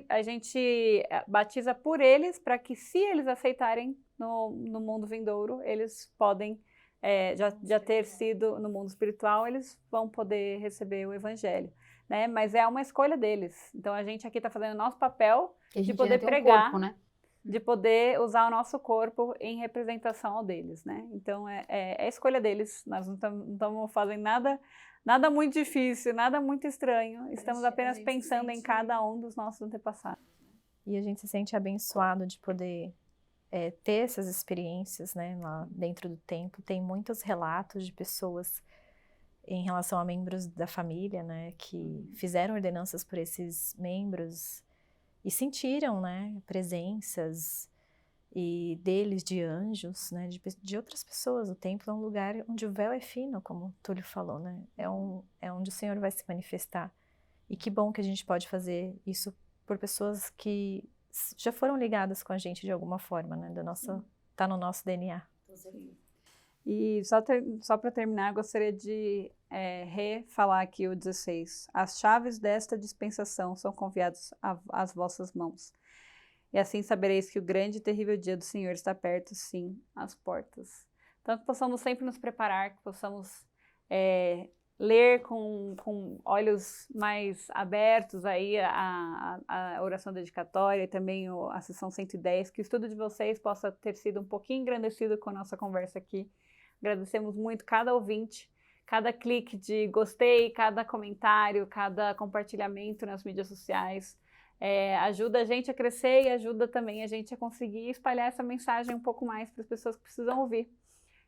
a gente batiza por eles, para que se eles aceitarem no mundo vindouro, eles podem já ter sido no mundo espiritual, eles vão poder receber o evangelho, né? Mas é uma escolha deles. Então a gente aqui está fazendo o nosso papel de poder pregar, corpo, né? de poder usar o nosso corpo em representação ao deles, né? Então é a escolha deles. Nós não estamos fazendo nada muito difícil, nada muito estranho. Estamos apenas pensando em cada um dos nossos antepassados. E a gente se sente abençoado de poder ter essas experiências, né, lá dentro do templo. Tem muitos relatos de pessoas em relação a membros da família, né, que fizeram ordenanças por esses membros e sentiram, né, presenças e deles, de anjos, né, de outras pessoas. O templo é um lugar onde o véu é fino, como o Túlio falou, né, é onde o Senhor vai se manifestar. E que bom que a gente pode fazer isso por pessoas que já foram ligadas com a gente de alguma forma, né? Tá no nosso DNA. E só para terminar, gostaria de refalar aqui o 16. As chaves desta dispensação são confiadas às vossas mãos. E assim sabereis que o grande e terrível dia do Senhor está perto, sim, às portas. Então, que possamos sempre nos preparar, que possamos ler com olhos mais abertos aí a oração dedicatória e também a sessão 110, que o estudo de vocês possa ter sido um pouquinho engrandecido com a nossa conversa aqui. Agradecemos muito cada ouvinte, cada clique de gostei, cada comentário, cada compartilhamento nas mídias sociais. Ajuda a gente a crescer e ajuda também a gente a conseguir espalhar essa mensagem um pouco mais para as pessoas que precisam ouvir,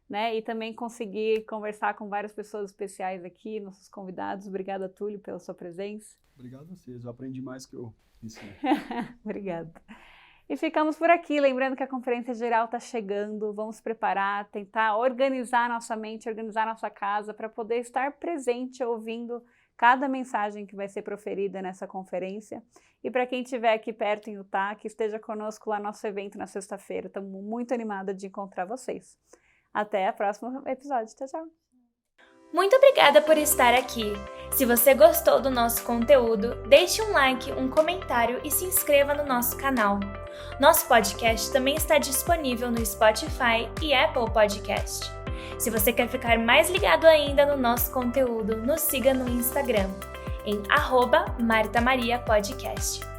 né? E também conseguir conversar com várias pessoas especiais aqui, nossos convidados. Obrigada, Túlio, pela sua presença. Obrigado a vocês, eu aprendi mais que eu ensinei. Obrigada. E ficamos por aqui, lembrando que a Conferência Geral está chegando, vamos preparar, tentar organizar nossa mente, organizar nossa casa, para poder estar presente ouvindo cada mensagem que vai ser proferida nessa conferência. E para quem estiver aqui perto em Utah, que esteja conosco lá no nosso evento na sexta-feira. Estamos muito animadas de encontrar vocês. Até o próximo episódio. Tchau, tchau. Muito obrigada por estar aqui. Se você gostou do nosso conteúdo, deixe um like, um comentário e se inscreva no nosso canal. Nosso podcast também está disponível no Spotify e Apple Podcast. Se você quer ficar mais ligado ainda no nosso conteúdo, nos siga no Instagram, em @MartaMariaPodcast.